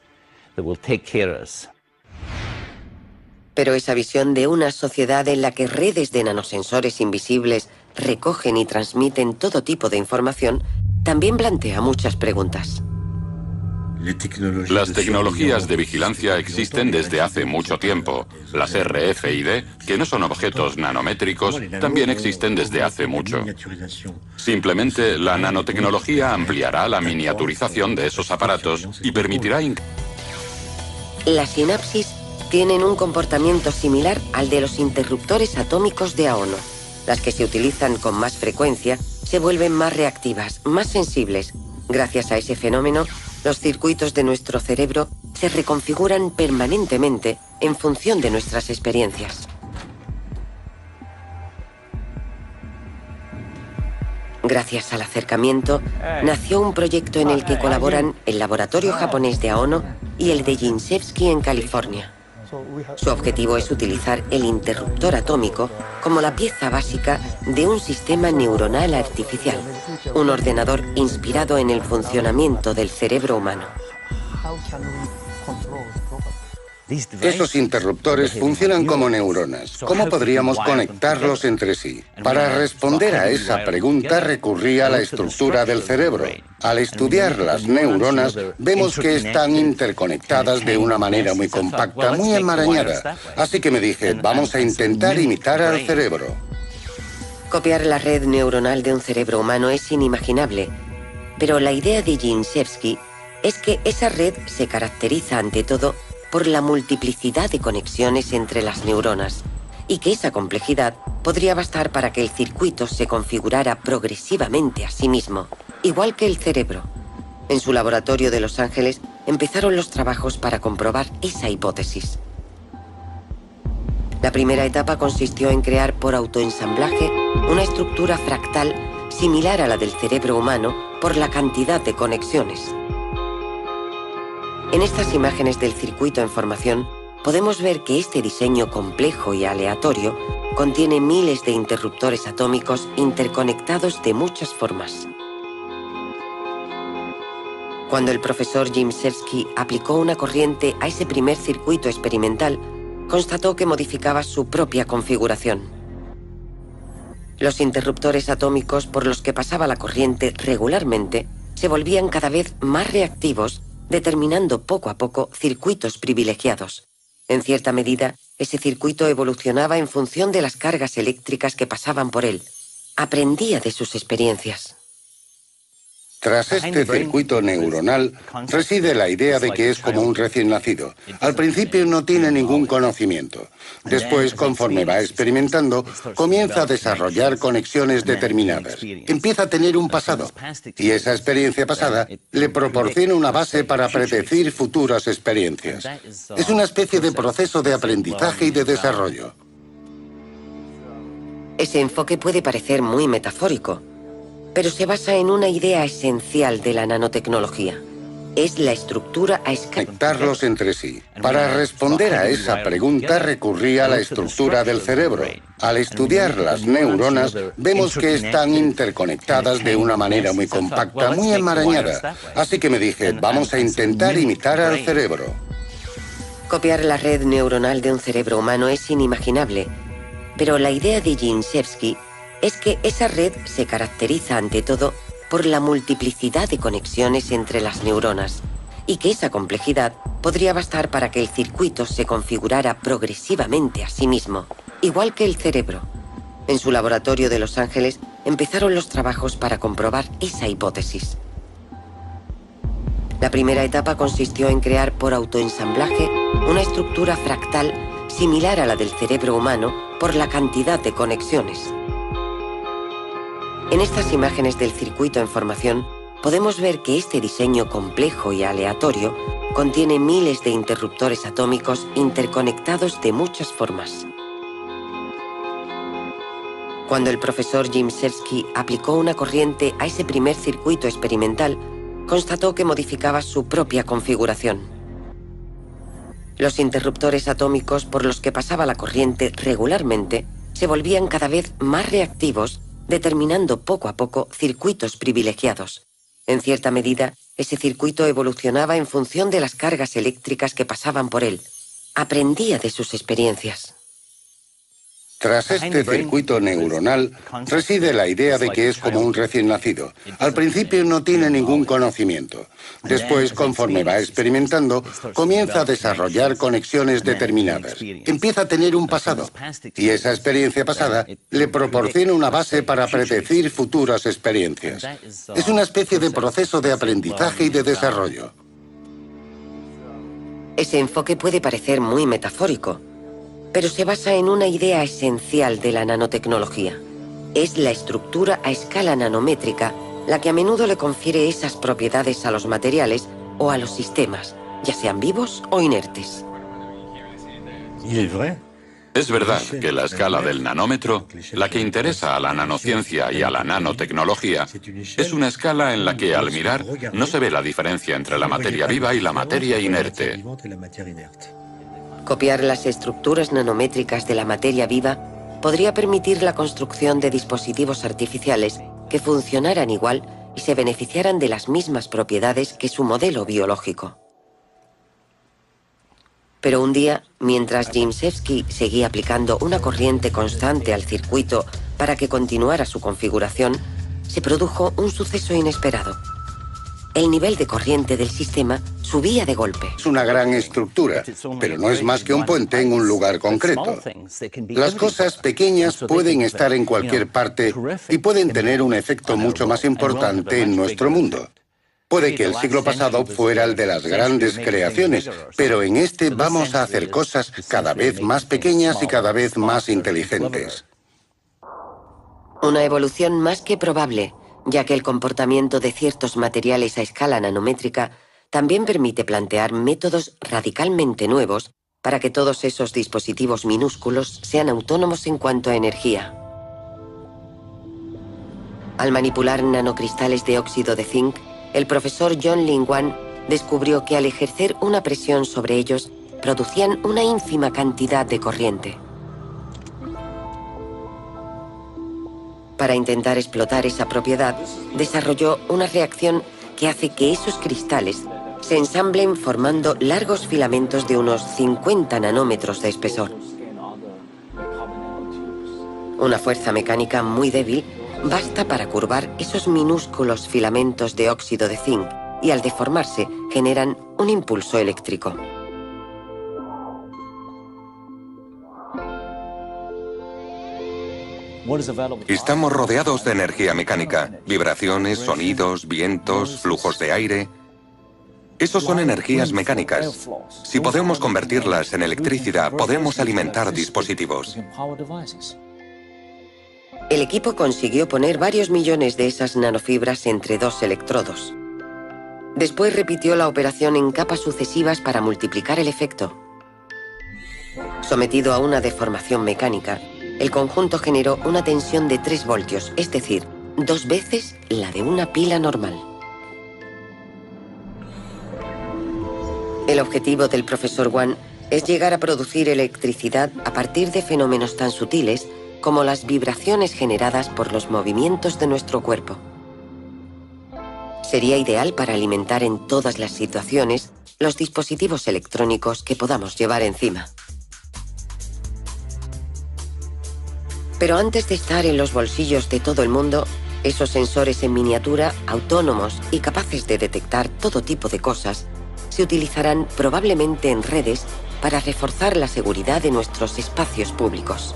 Pero esa visión de una sociedad en la que redes de nanosensores invisibles recogen y transmiten todo tipo de información también plantea muchas preguntas. Las tecnologías de vigilancia existen desde hace mucho tiempo. Las RFID, que no son objetos nanométricos, también existen desde hace mucho. Simplemente la nanotecnología ampliará la miniaturización de esos aparatos y permitirá... Las sinapsis tienen un comportamiento similar al de los interruptores atómicos de Aono. Las que se utilizan con más frecuencia se vuelven más reactivas, más sensibles. Gracias a ese fenómeno, los circuitos de nuestro cerebro se reconfiguran permanentemente en función de nuestras experiencias. Gracias al acercamiento, nació un proyecto en el que colaboran el laboratorio japonés de Aono y el de Jindřišky en California. Su objetivo es utilizar el interruptor atómico como la pieza básica de un sistema neuronal artificial, un ordenador inspirado en el funcionamiento del cerebro humano. Esos interruptores funcionan como neuronas. ¿Cómo podríamos conectarlos entre sí? Para responder a esa pregunta recurrí a la estructura del cerebro. Al estudiar las neuronas, vemos que están interconectadas de una manera muy compacta, muy enmarañada. Así que me dije, vamos a intentar imitar al cerebro. Copiar la red neuronal de un cerebro humano es inimaginable, pero la idea de Jindřišky es que esa red se caracteriza ante todo por la multiplicidad de conexiones entre las neuronas, y que esa complejidad podría bastar para que el circuito se configurara progresivamente a sí mismo, igual que el cerebro. En su laboratorio de Los Ángeles empezaron los trabajos para comprobar esa hipótesis. La primera etapa consistió en crear por autoensamblaje una estructura fractal similar a la del cerebro humano por la cantidad de conexiones. En estas imágenes del circuito en formación, podemos ver que este diseño complejo y aleatorio contiene miles de interruptores atómicos interconectados de muchas formas. Cuando el profesor Jindřišky aplicó una corriente a ese primer circuito experimental, constató que modificaba su propia configuración. Los interruptores atómicos por los que pasaba la corriente regularmente se volvían cada vez más reactivos, determinando poco a poco circuitos privilegiados. En cierta medida, ese circuito evolucionaba en función de las cargas eléctricas que pasaban por él. Aprendía de sus experiencias. Tras este circuito neuronal reside la idea de que es como un recién nacido. Al principio no tiene ningún conocimiento. Después, conforme va experimentando, comienza a desarrollar conexiones determinadas. Empieza a tener un pasado. Y esa experiencia pasada le proporciona una base para predecir futuras experiencias. Es una especie de proceso de aprendizaje y de desarrollo. Ese enfoque puede parecer muy metafórico, pero se basa en una idea esencial de la nanotecnología. Es la estructura a escala. Conectarlos entre sí. Para responder a esa pregunta recurrí a la estructura del cerebro. Al estudiar las neuronas, vemos que están interconectadas de una manera muy compacta, muy enmarañada. Así que me dije, vamos a intentar imitar al cerebro. Copiar la red neuronal de un cerebro humano es inimaginable, pero la idea de Jindřišky es que esa red se caracteriza ante todo por la multiplicidad de conexiones entre las neuronas, y que esa complejidad podría bastar para que el circuito se configurara progresivamente a sí mismo, igual que el cerebro. En su laboratorio de Los Ángeles empezaron los trabajos para comprobar esa hipótesis. La primera etapa consistió en crear por autoensamblaje una estructura fractal similar a la del cerebro humano por la cantidad de conexiones. En estas imágenes del circuito en formación, podemos ver que este diseño complejo y aleatorio contiene miles de interruptores atómicos interconectados de muchas formas. Cuando el profesor Jindřišky aplicó una corriente a ese primer circuito experimental, constató que modificaba su propia configuración. Los interruptores atómicos por los que pasaba la corriente regularmente se volvían cada vez más reactivos, determinando poco a poco circuitos privilegiados. En cierta medida, ese circuito evolucionaba en función de las cargas eléctricas que pasaban por él. Aprendía de sus experiencias. Tras este circuito neuronal reside la idea de que es como un recién nacido. Al principio no tiene ningún conocimiento. Después, conforme va experimentando, comienza a desarrollar conexiones determinadas. Empieza a tener un pasado. Y esa experiencia pasada le proporciona una base para predecir futuras experiencias. Es una especie de proceso de aprendizaje y de desarrollo. Ese enfoque puede parecer muy metafórico, pero se basa en una idea esencial de la nanotecnología. Es la estructura a escala nanométrica la que a menudo le confiere esas propiedades a los materiales o a los sistemas, ya sean vivos o inertes. Es verdad que la escala del nanómetro, la que interesa a la nanociencia y a la nanotecnología, es una escala en la que al mirar no se ve la diferencia entre la materia viva y la materia inerte. Copiar las estructuras nanométricas de la materia viva podría permitir la construcción de dispositivos artificiales que funcionaran igual y se beneficiaran de las mismas propiedades que su modelo biológico. Pero un día, mientras Gimsevsky seguía aplicando una corriente constante al circuito para que continuara su configuración, se produjo un suceso inesperado. El nivel de corriente del sistema subía de golpe. Es una gran estructura, pero no es más que un puente en un lugar concreto. Las cosas pequeñas pueden estar en cualquier parte y pueden tener un efecto mucho más importante en nuestro mundo. Puede que el siglo pasado fuera el de las grandes creaciones, pero en este vamos a hacer cosas cada vez más pequeñas y cada vez más inteligentes. Una evolución más que probable, ya que el comportamiento de ciertos materiales a escala nanométrica también permite plantear métodos radicalmente nuevos para que todos esos dispositivos minúsculos sean autónomos en cuanto a energía. Al manipular nanocristales de óxido de zinc, el profesor John Lingwan descubrió que al ejercer una presión sobre ellos, producían una ínfima cantidad de corriente. Para intentar explotar esa propiedad, desarrolló una reacción que hace que esos cristales se ensamblen formando largos filamentos de unos 50 nanómetros de espesor. Una fuerza mecánica muy débil basta para curvar esos minúsculos filamentos de óxido de zinc y al deformarse generan un impulso eléctrico. Estamos rodeados de energía mecánica, vibraciones, sonidos, vientos, flujos de aire. Esos son energías mecánicas. Si podemos convertirlas en electricidad, podemos alimentar dispositivos. El equipo consiguió poner varios millones de esas nanofibras entre dos electrodos. Después repitió la operación en capas sucesivas para multiplicar el efecto. Sometido a una deformación mecánica, el conjunto generó una tensión de 3 voltios, es decir, 2 veces la de una pila normal. El objetivo del profesor Wan es llegar a producir electricidad a partir de fenómenos tan sutiles como las vibraciones generadas por los movimientos de nuestro cuerpo. Sería ideal para alimentar en todas las situaciones los dispositivos electrónicos que podamos llevar encima. Pero antes de estar en los bolsillos de todo el mundo, esos sensores en miniatura, autónomos y capaces de detectar todo tipo de cosas, se utilizarán probablemente en redes para reforzar la seguridad de nuestros espacios públicos.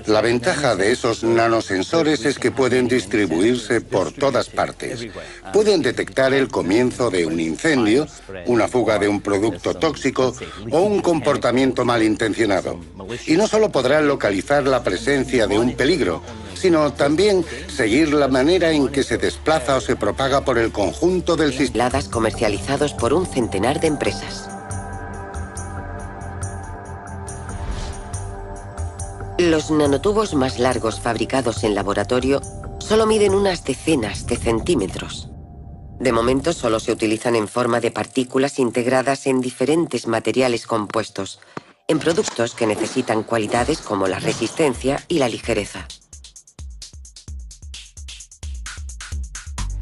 La ventaja de esos nanosensores es que pueden distribuirse por todas partes. Pueden detectar el comienzo de un incendio, una fuga de un producto tóxico o un comportamiento malintencionado. Y no solo podrán localizar la presencia de un peligro, sino también seguir la manera en que se desplaza o se propaga por el conjunto del sistema. Comercializados por un centenar de empresas. Los nanotubos más largos fabricados en laboratorio solo miden unas decenas de centímetros. De momento solo se utilizan en forma de partículas integradas en diferentes materiales compuestos, en productos que necesitan cualidades como la resistencia y la ligereza.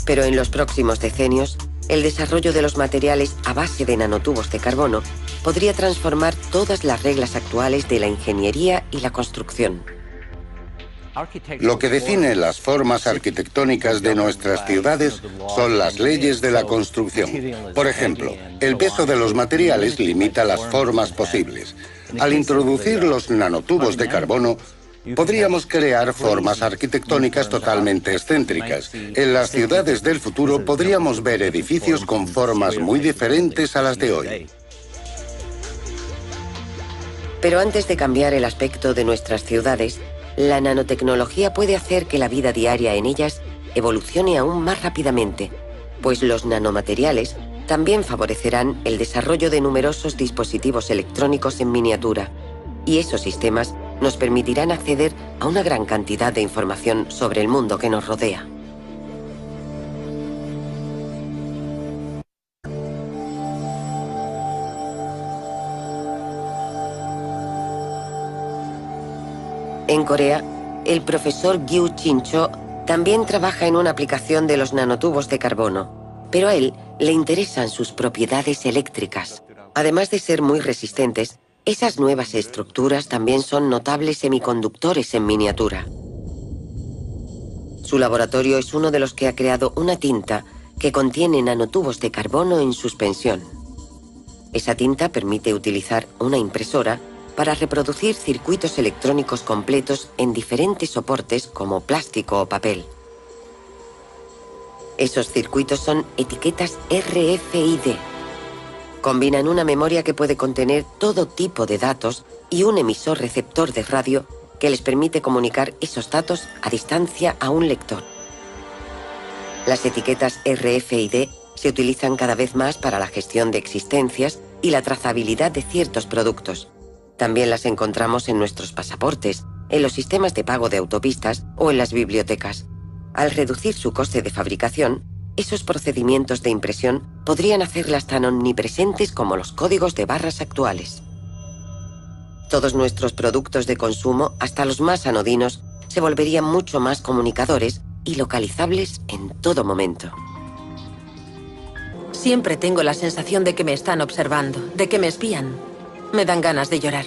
Pero en los próximos decenios, el desarrollo de los materiales a base de nanotubos de carbono podría transformar todas las reglas actuales de la ingeniería y la construcción. Lo que define las formas arquitectónicas de nuestras ciudades son las leyes de la construcción. Por ejemplo, el peso de los materiales limita las formas posibles. Al introducir los nanotubos de carbono, podríamos crear formas arquitectónicas totalmente excéntricas. En las ciudades del futuro podríamos ver edificios con formas muy diferentes a las de hoy. Pero antes de cambiar el aspecto de nuestras ciudades, la nanotecnología puede hacer que la vida diaria en ellas evolucione aún más rápidamente, pues los nanomateriales también favorecerán el desarrollo de numerosos dispositivos electrónicos en miniatura, y esos sistemas nos permitirán acceder a una gran cantidad de información sobre el mundo que nos rodea. En Corea, el profesor Gyu Chin-cho también trabaja en una aplicación de los nanotubos de carbono, pero a él le interesan sus propiedades eléctricas. Además de ser muy resistentes, esas nuevas estructuras también son notables semiconductores en miniatura. Su laboratorio es uno de los que ha creado una tinta que contiene nanotubos de carbono en suspensión. Esa tinta permite utilizar una impresora para reproducir circuitos electrónicos completos en diferentes soportes como plástico o papel. Esos circuitos son etiquetas RFID. Combinan una memoria que puede contener todo tipo de datos y un emisor receptor de radio que les permite comunicar esos datos a distancia a un lector. Las etiquetas RFID se utilizan cada vez más para la gestión de existencias y la trazabilidad de ciertos productos. También las encontramos en nuestros pasaportes, en los sistemas de pago de autopistas o en las bibliotecas. Al reducir su coste de fabricación, esos procedimientos de impresión podrían hacerlas tan omnipresentes como los códigos de barras actuales. Todos nuestros productos de consumo, hasta los más anodinos, se volverían mucho más comunicadores y localizables en todo momento. Siempre tengo la sensación de que me están observando, de que me espían. Me dan ganas de llorar.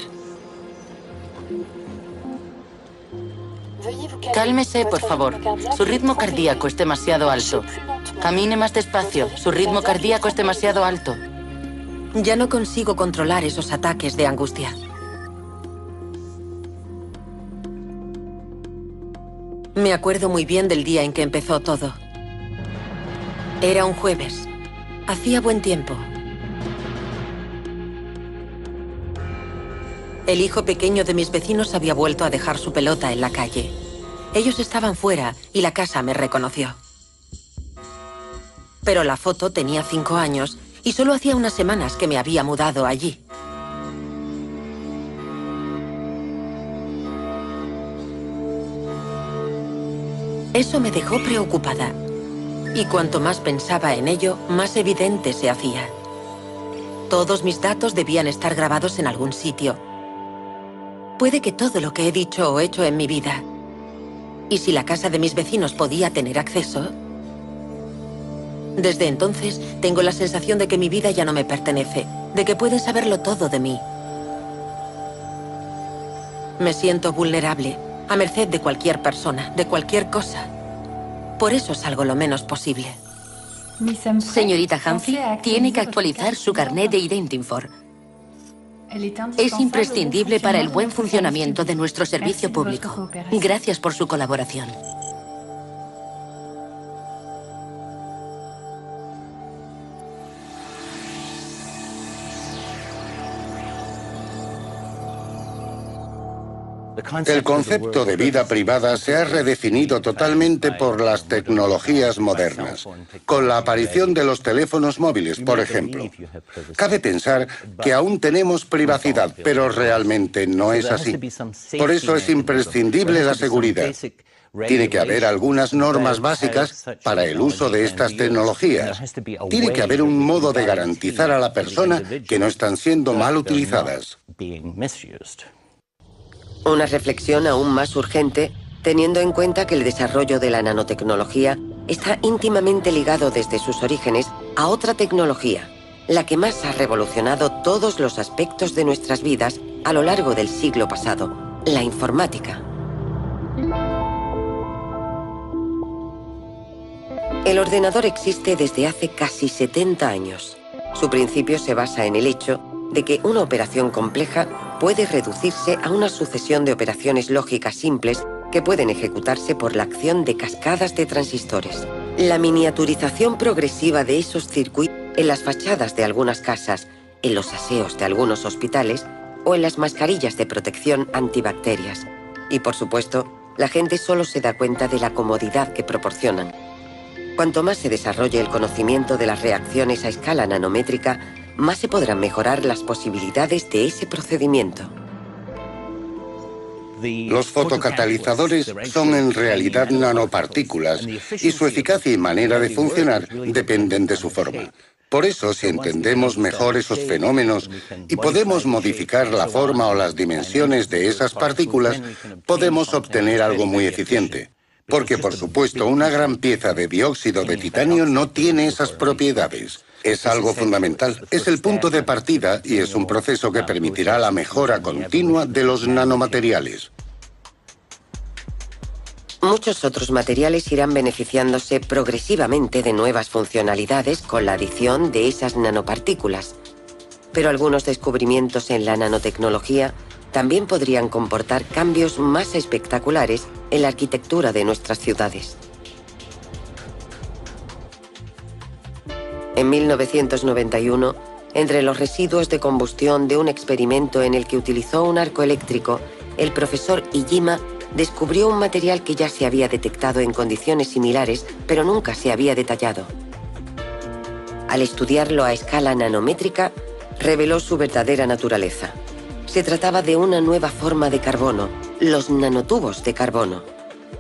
Cálmese, por favor. Su ritmo cardíaco es demasiado alto. Camine más despacio. Su ritmo cardíaco es demasiado alto. Ya no consigo controlar esos ataques de angustia. Me acuerdo muy bien del día en que empezó todo. Era un jueves. Hacía buen tiempo. El hijo pequeño de mis vecinos había vuelto a dejar su pelota en la calle. Ellos estaban fuera y la casa me reconoció. Pero la foto tenía 5 años y solo hacía unas semanas que me había mudado allí. Eso me dejó preocupada. Y cuanto más pensaba en ello, más evidente se hacía. Todos mis datos debían estar grabados en algún sitio. Puede que todo lo que he dicho o hecho en mi vida. Y si la casa de mis vecinos podía tener acceso... Desde entonces, tengo la sensación de que mi vida ya no me pertenece, de que pueden saberlo todo de mí. Me siento vulnerable, a merced de cualquier persona, de cualquier cosa. Por eso salgo lo menos posible. Señorita Humphrey, tiene que actualizar su carnet de Identinfor. Es imprescindible para el buen funcionamiento de nuestro servicio público. Gracias por su colaboración. El concepto de vida privada se ha redefinido totalmente por las tecnologías modernas, con la aparición de los teléfonos móviles, por ejemplo. Cabe pensar que aún tenemos privacidad, pero realmente no es así. Por eso es imprescindible la seguridad. Tiene que haber algunas normas básicas para el uso de estas tecnologías. Tiene que haber un modo de garantizar a la persona que no están siendo mal utilizadas. Una reflexión aún más urgente, teniendo en cuenta que el desarrollo de la nanotecnología está íntimamente ligado desde sus orígenes a otra tecnología, la que más ha revolucionado todos los aspectos de nuestras vidas a lo largo del siglo pasado, la informática. El ordenador existe desde hace casi 70 años. Su principio se basa en el hecho de que una operación compleja puede reducirse a una sucesión de operaciones lógicas simples que pueden ejecutarse por la acción de cascadas de transistores. La miniaturización progresiva de esos circuitos en las fachadas de algunas casas, en los aseos de algunos hospitales o en las mascarillas de protección antibacterias. Y por supuesto, la gente solo se da cuenta de la comodidad que proporcionan. Cuanto más se desarrolle el conocimiento de las reacciones a escala nanométrica, más se podrán mejorar las posibilidades de ese procedimiento. Los fotocatalizadores son en realidad nanopartículas y su eficacia y manera de funcionar dependen de su forma. Por eso, si entendemos mejor esos fenómenos y podemos modificar la forma o las dimensiones de esas partículas, podemos obtener algo muy eficiente. Porque, por supuesto, una gran pieza de dióxido de titanio no tiene esas propiedades. Es algo fundamental, es el punto de partida y es un proceso que permitirá la mejora continua de los nanomateriales. Muchos otros materiales irán beneficiándose progresivamente de nuevas funcionalidades con la adición de esas nanopartículas. Pero algunos descubrimientos en la nanotecnología también podrían comportar cambios más espectaculares en la arquitectura de nuestras ciudades. En 1991, entre los residuos de combustión de un experimento en el que utilizó un arco eléctrico, el profesor Iijima descubrió un material que ya se había detectado en condiciones similares, pero nunca se había detallado. Al estudiarlo a escala nanométrica, reveló su verdadera naturaleza. Se trataba de una nueva forma de carbono, los nanotubos de carbono.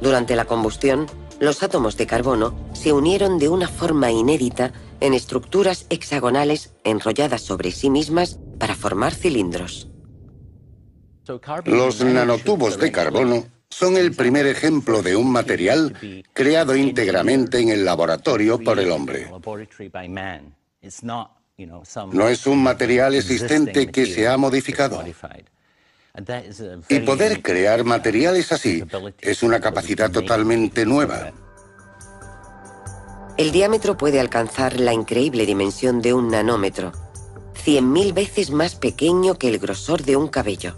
Durante la combustión, los átomos de carbono se unieron de una forma inédita en estructuras hexagonales enrolladas sobre sí mismas para formar cilindros. Los nanotubos de carbono son el primer ejemplo de un material creado íntegramente en el laboratorio por el hombre. No es un material existente que se ha modificado. Y poder crear materiales así es una capacidad totalmente nueva. El diámetro puede alcanzar la increíble dimensión de un nanómetro, 100.000 veces más pequeño que el grosor de un cabello.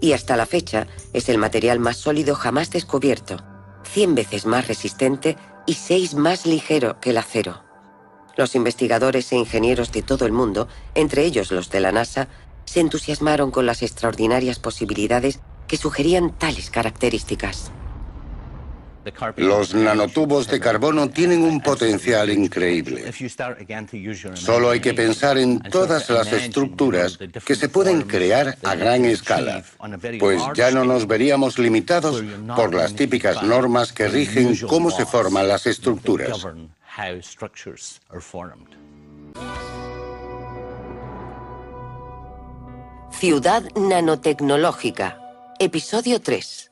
Y hasta la fecha es el material más sólido jamás descubierto, 100 veces más resistente y 6 más ligero que el acero. Los investigadores e ingenieros de todo el mundo, entre ellos los de la NASA, se entusiasmaron con las extraordinarias posibilidades que sugerían tales características. Los nanotubos de carbono tienen un potencial increíble. Solo hay que pensar en todas las estructuras que se pueden crear a gran escala, pues ya no nos veríamos limitados por las típicas normas que rigen cómo se forman las estructuras. Ciudad nanotecnológica, episodio 3.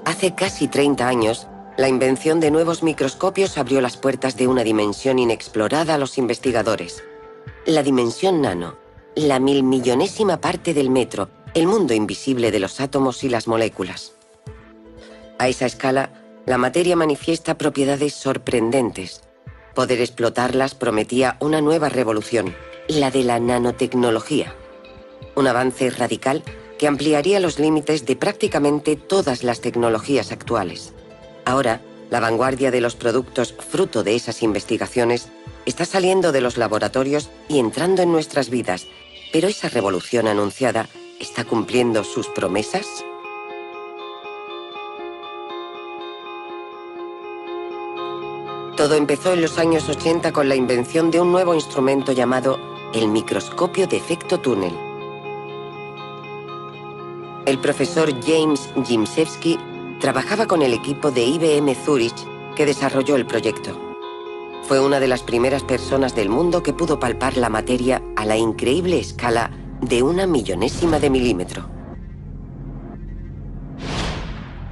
Hace casi 30 años, la invención de nuevos microscopios abrió las puertas de una dimensión inexplorada a los investigadores. La dimensión nano, la milmillonésima parte del metro, el mundo invisible de los átomos y las moléculas. A esa escala, la materia manifiesta propiedades sorprendentes. Poder explotarlas prometía una nueva revolución, la de la nanotecnología. Un avance radical que ampliaría los límites de prácticamente todas las tecnologías actuales. Ahora, la vanguardia de los productos fruto de esas investigaciones está saliendo de los laboratorios y entrando en nuestras vidas, pero esa revolución anunciada ¿está cumpliendo sus promesas? Todo empezó en los años 80 con la invención de un nuevo instrumento llamado el microscopio de efecto túnel. El profesor James Gimsewski trabajaba con el equipo de IBM Zurich que desarrolló el proyecto. Fue una de las primeras personas del mundo que pudo palpar la materia a la increíble escala de 1/1000ª de milímetro.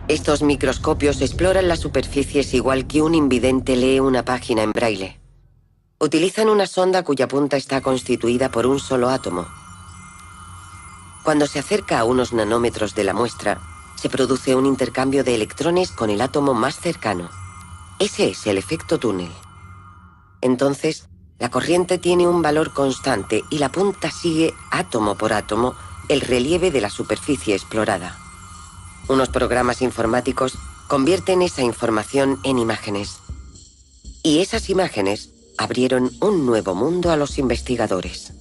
Estos microscopios exploran las superficies igual que un invidente lee una página en braille. Utilizan una sonda cuya punta está constituida por un solo átomo. Cuando se acerca a unos nanómetros de la muestra, se produce un intercambio de electrones con el átomo más cercano. Ese es el efecto túnel. Entonces, la corriente tiene un valor constante y la punta sigue, átomo por átomo, el relieve de la superficie explorada. Unos programas informáticos convierten esa información en imágenes. Y esas imágenes abrieron un nuevo mundo a los investigadores.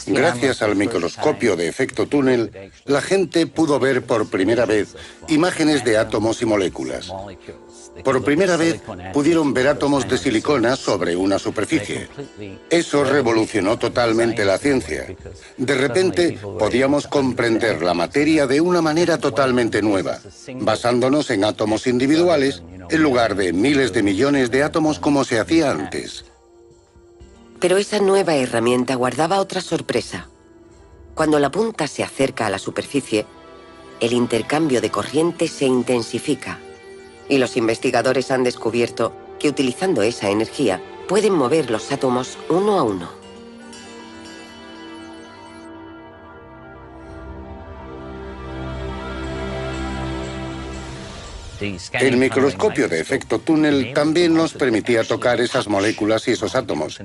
Gracias al microscopio de efecto túnel, la gente pudo ver por primera vez imágenes de átomos y moléculas. Por primera vez pudieron ver átomos de silicona sobre una superficie. Eso revolucionó totalmente la ciencia. De repente podíamos comprender la materia de una manera totalmente nueva, basándonos en átomos individuales en lugar de miles de millones de átomos como se hacía antes. Pero esa nueva herramienta guardaba otra sorpresa. Cuando la punta se acerca a la superficie, el intercambio de corriente se intensifica. Y los investigadores han descubierto que utilizando esa energía pueden mover los átomos uno a uno. El microscopio de efecto túnel también nos permitía tocar esas moléculas y esos átomos.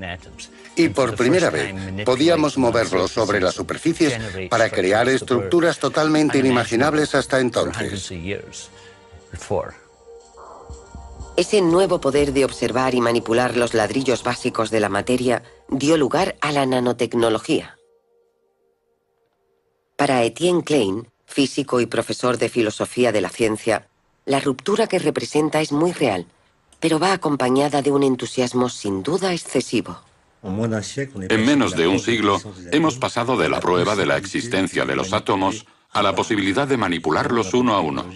Y por primera vez podíamos moverlos sobre las superficies para crear estructuras totalmente inimaginables hasta entonces. Ese nuevo poder de observar y manipular los ladrillos básicos de la materia dio lugar a la nanotecnología. Para Etienne Klein, físico y profesor de filosofía de la ciencia, la ruptura que representa es muy real, pero va acompañada de un entusiasmo sin duda excesivo. En menos de un siglo, hemos pasado de la prueba de la existencia de los átomos a la posibilidad de manipularlos uno a uno.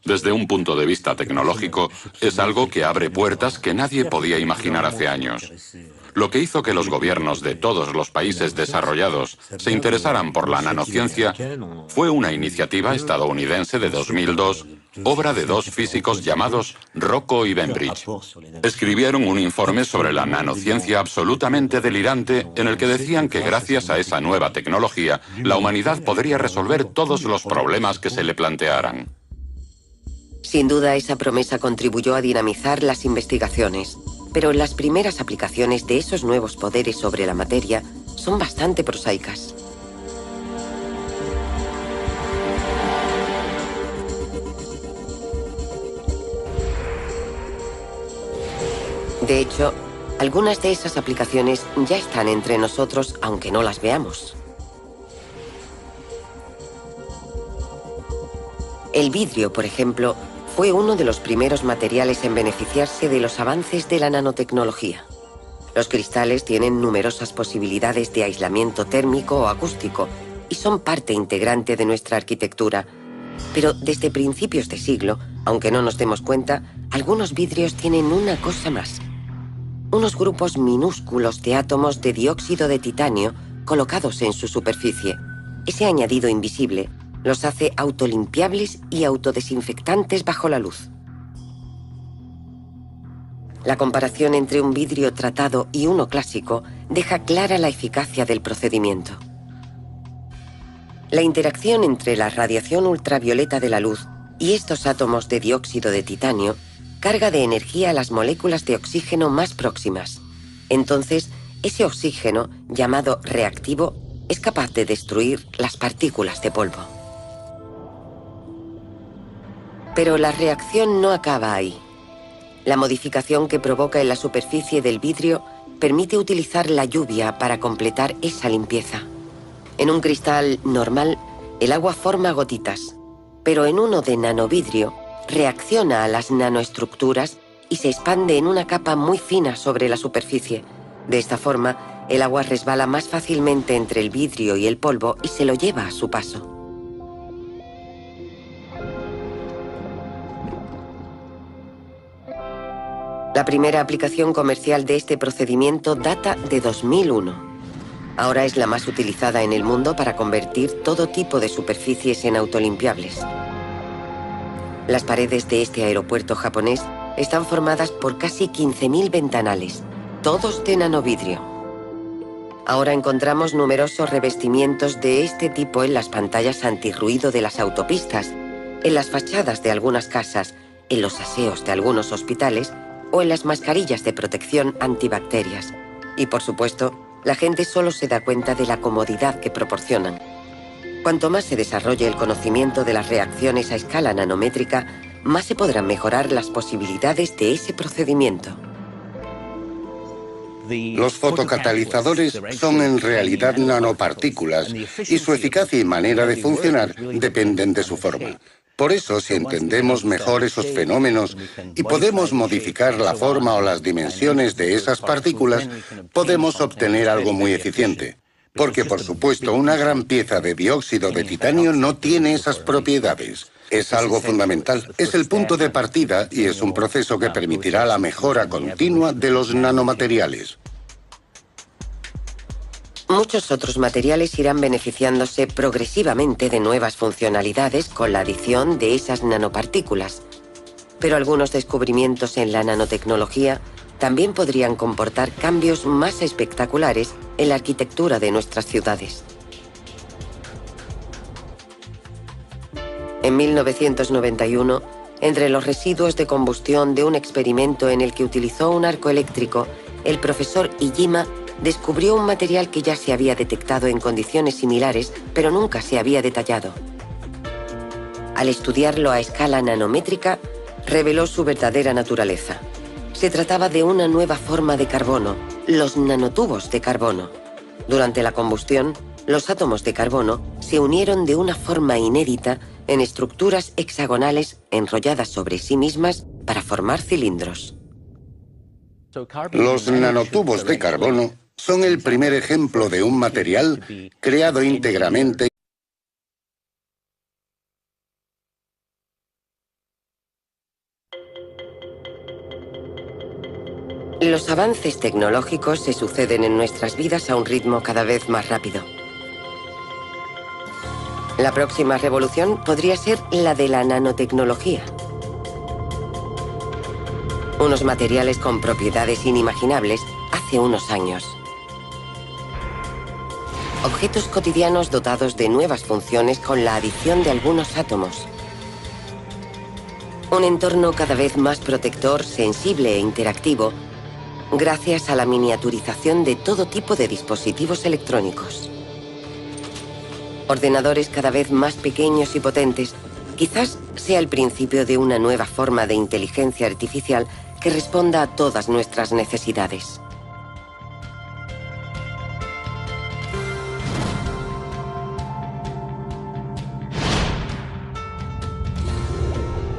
Desde un punto de vista tecnológico, es algo que abre puertas que nadie podía imaginar hace años. Lo que hizo que los gobiernos de todos los países desarrollados se interesaran por la nanociencia fue una iniciativa estadounidense de 2002, obra de dos físicos llamados Rocco y Bembridge. Escribieron un informe sobre la nanociencia absolutamente delirante en el que decían que gracias a esa nueva tecnología, la humanidad podría resolver todos los problemas que se le plantearan. Sin duda, esa promesa contribuyó a dinamizar las investigaciones, pero las primeras aplicaciones de esos nuevos poderes sobre la materia son bastante prosaicas. De hecho, algunas de esas aplicaciones ya están entre nosotros, aunque no las veamos. El vidrio, por ejemplo, fue uno de los primeros materiales en beneficiarse de los avances de la nanotecnología. Los cristales tienen numerosas posibilidades de aislamiento térmico o acústico y son parte integrante de nuestra arquitectura. Pero desde principios de siglo, aunque no nos demos cuenta, algunos vidrios tienen una cosa más. Unos grupos minúsculos de átomos de dióxido de titanio colocados en su superficie. Ese añadido invisible los hace autolimpiables y autodesinfectantes bajo la luz. La comparación entre un vidrio tratado y uno clásico deja clara la eficacia del procedimiento. La interacción entre la radiación ultravioleta de la luz y estos átomos de dióxido de titanio carga de energía a las moléculas de oxígeno más próximas. Entonces, ese oxígeno, llamado reactivo, es capaz de destruir las partículas de polvo. Pero la reacción no acaba ahí. La modificación que provoca en la superficie del vidrio permite utilizar la lluvia para completar esa limpieza. En un cristal normal, el agua forma gotitas, pero en uno de nanovidrio, reacciona a las nanoestructuras y se expande en una capa muy fina sobre la superficie. De esta forma, el agua resbala más fácilmente entre el vidrio y el polvo y se lo lleva a su paso. La primera aplicación comercial de este procedimiento data de 2001. Ahora es la más utilizada en el mundo para convertir todo tipo de superficies en autolimpiables. Las paredes de este aeropuerto japonés están formadas por casi 15.000 ventanales todos de nanovidrio. Ahora encontramos numerosos revestimientos de este tipo en las pantallas antirruido de las autopistas, en las fachadas de algunas casas, en los aseos de algunos hospitales o en las mascarillas de protección antibacterias. Y por supuesto, la gente solo se da cuenta de la comodidad que proporcionan. Cuanto más se desarrolle el conocimiento de las reacciones a escala nanométrica, más se podrán mejorar las posibilidades de ese procedimiento. Los fotocatalizadores son en realidad nanopartículas y su eficacia y manera de funcionar dependen de su forma. Por eso, si entendemos mejor esos fenómenos y podemos modificar la forma o las dimensiones de esas partículas, podemos obtener algo muy eficiente. Porque, por supuesto, una gran pieza de dióxido de titanio no tiene esas propiedades. Es algo fundamental, es el punto de partida y es un proceso que permitirá la mejora continua de los nanomateriales. Muchos otros materiales irán beneficiándose progresivamente de nuevas funcionalidades con la adición de esas nanopartículas. Pero algunos descubrimientos en la nanotecnología también podrían comportar cambios más espectaculares en la arquitectura de nuestras ciudades. En 1991, entre los residuos de combustión de un experimento en el que utilizó un arco eléctrico, el profesor Iijima descubrió un material que ya se había detectado en condiciones similares, pero nunca se había detallado. Al estudiarlo a escala nanométrica, reveló su verdadera naturaleza. Se trataba de una nueva forma de carbono, los nanotubos de carbono. Durante la combustión, los átomos de carbono se unieron de una forma inédita en estructuras hexagonales enrolladas sobre sí mismas para formar cilindros. Los nanotubos de carbono son el primer ejemplo de un material creado íntegramente. Los avances tecnológicos se suceden en nuestras vidas a un ritmo cada vez más rápido. La próxima revolución podría ser la de la nanotecnología. Unos materiales con propiedades inimaginables hace unos años. Objetos cotidianos dotados de nuevas funciones con la adición de algunos átomos. Un entorno cada vez más protector, sensible e interactivo, gracias a la miniaturización de todo tipo de dispositivos electrónicos. Ordenadores cada vez más pequeños y potentes, quizás sea el principio de una nueva forma de inteligencia artificial que responda a todas nuestras necesidades.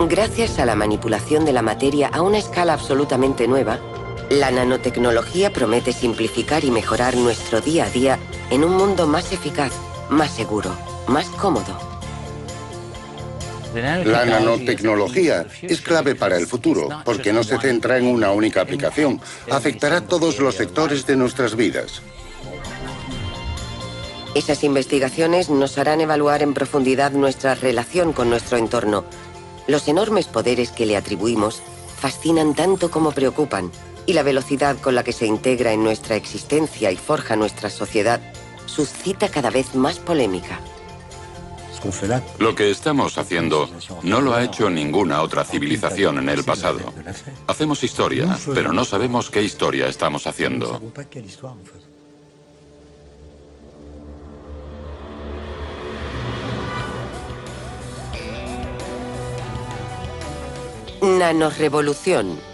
Gracias a la manipulación de la materia a una escala absolutamente nueva, la nanotecnología promete simplificar y mejorar nuestro día a día en un mundo más eficaz, más seguro, más cómodo. La nanotecnología es clave para el futuro porque no se centra en una única aplicación. Afectará todos los sectores de nuestras vidas. Esas investigaciones nos harán evaluar en profundidad nuestra relación con nuestro entorno. Los enormes poderes que le atribuimos fascinan tanto como preocupan, y la velocidad con la que se integra en nuestra existencia y forja nuestra sociedad suscita cada vez más polémica. Lo que estamos haciendo no lo ha hecho ninguna otra civilización en el pasado. Hacemos historia, pero no sabemos qué historia estamos haciendo. Nanorevolución.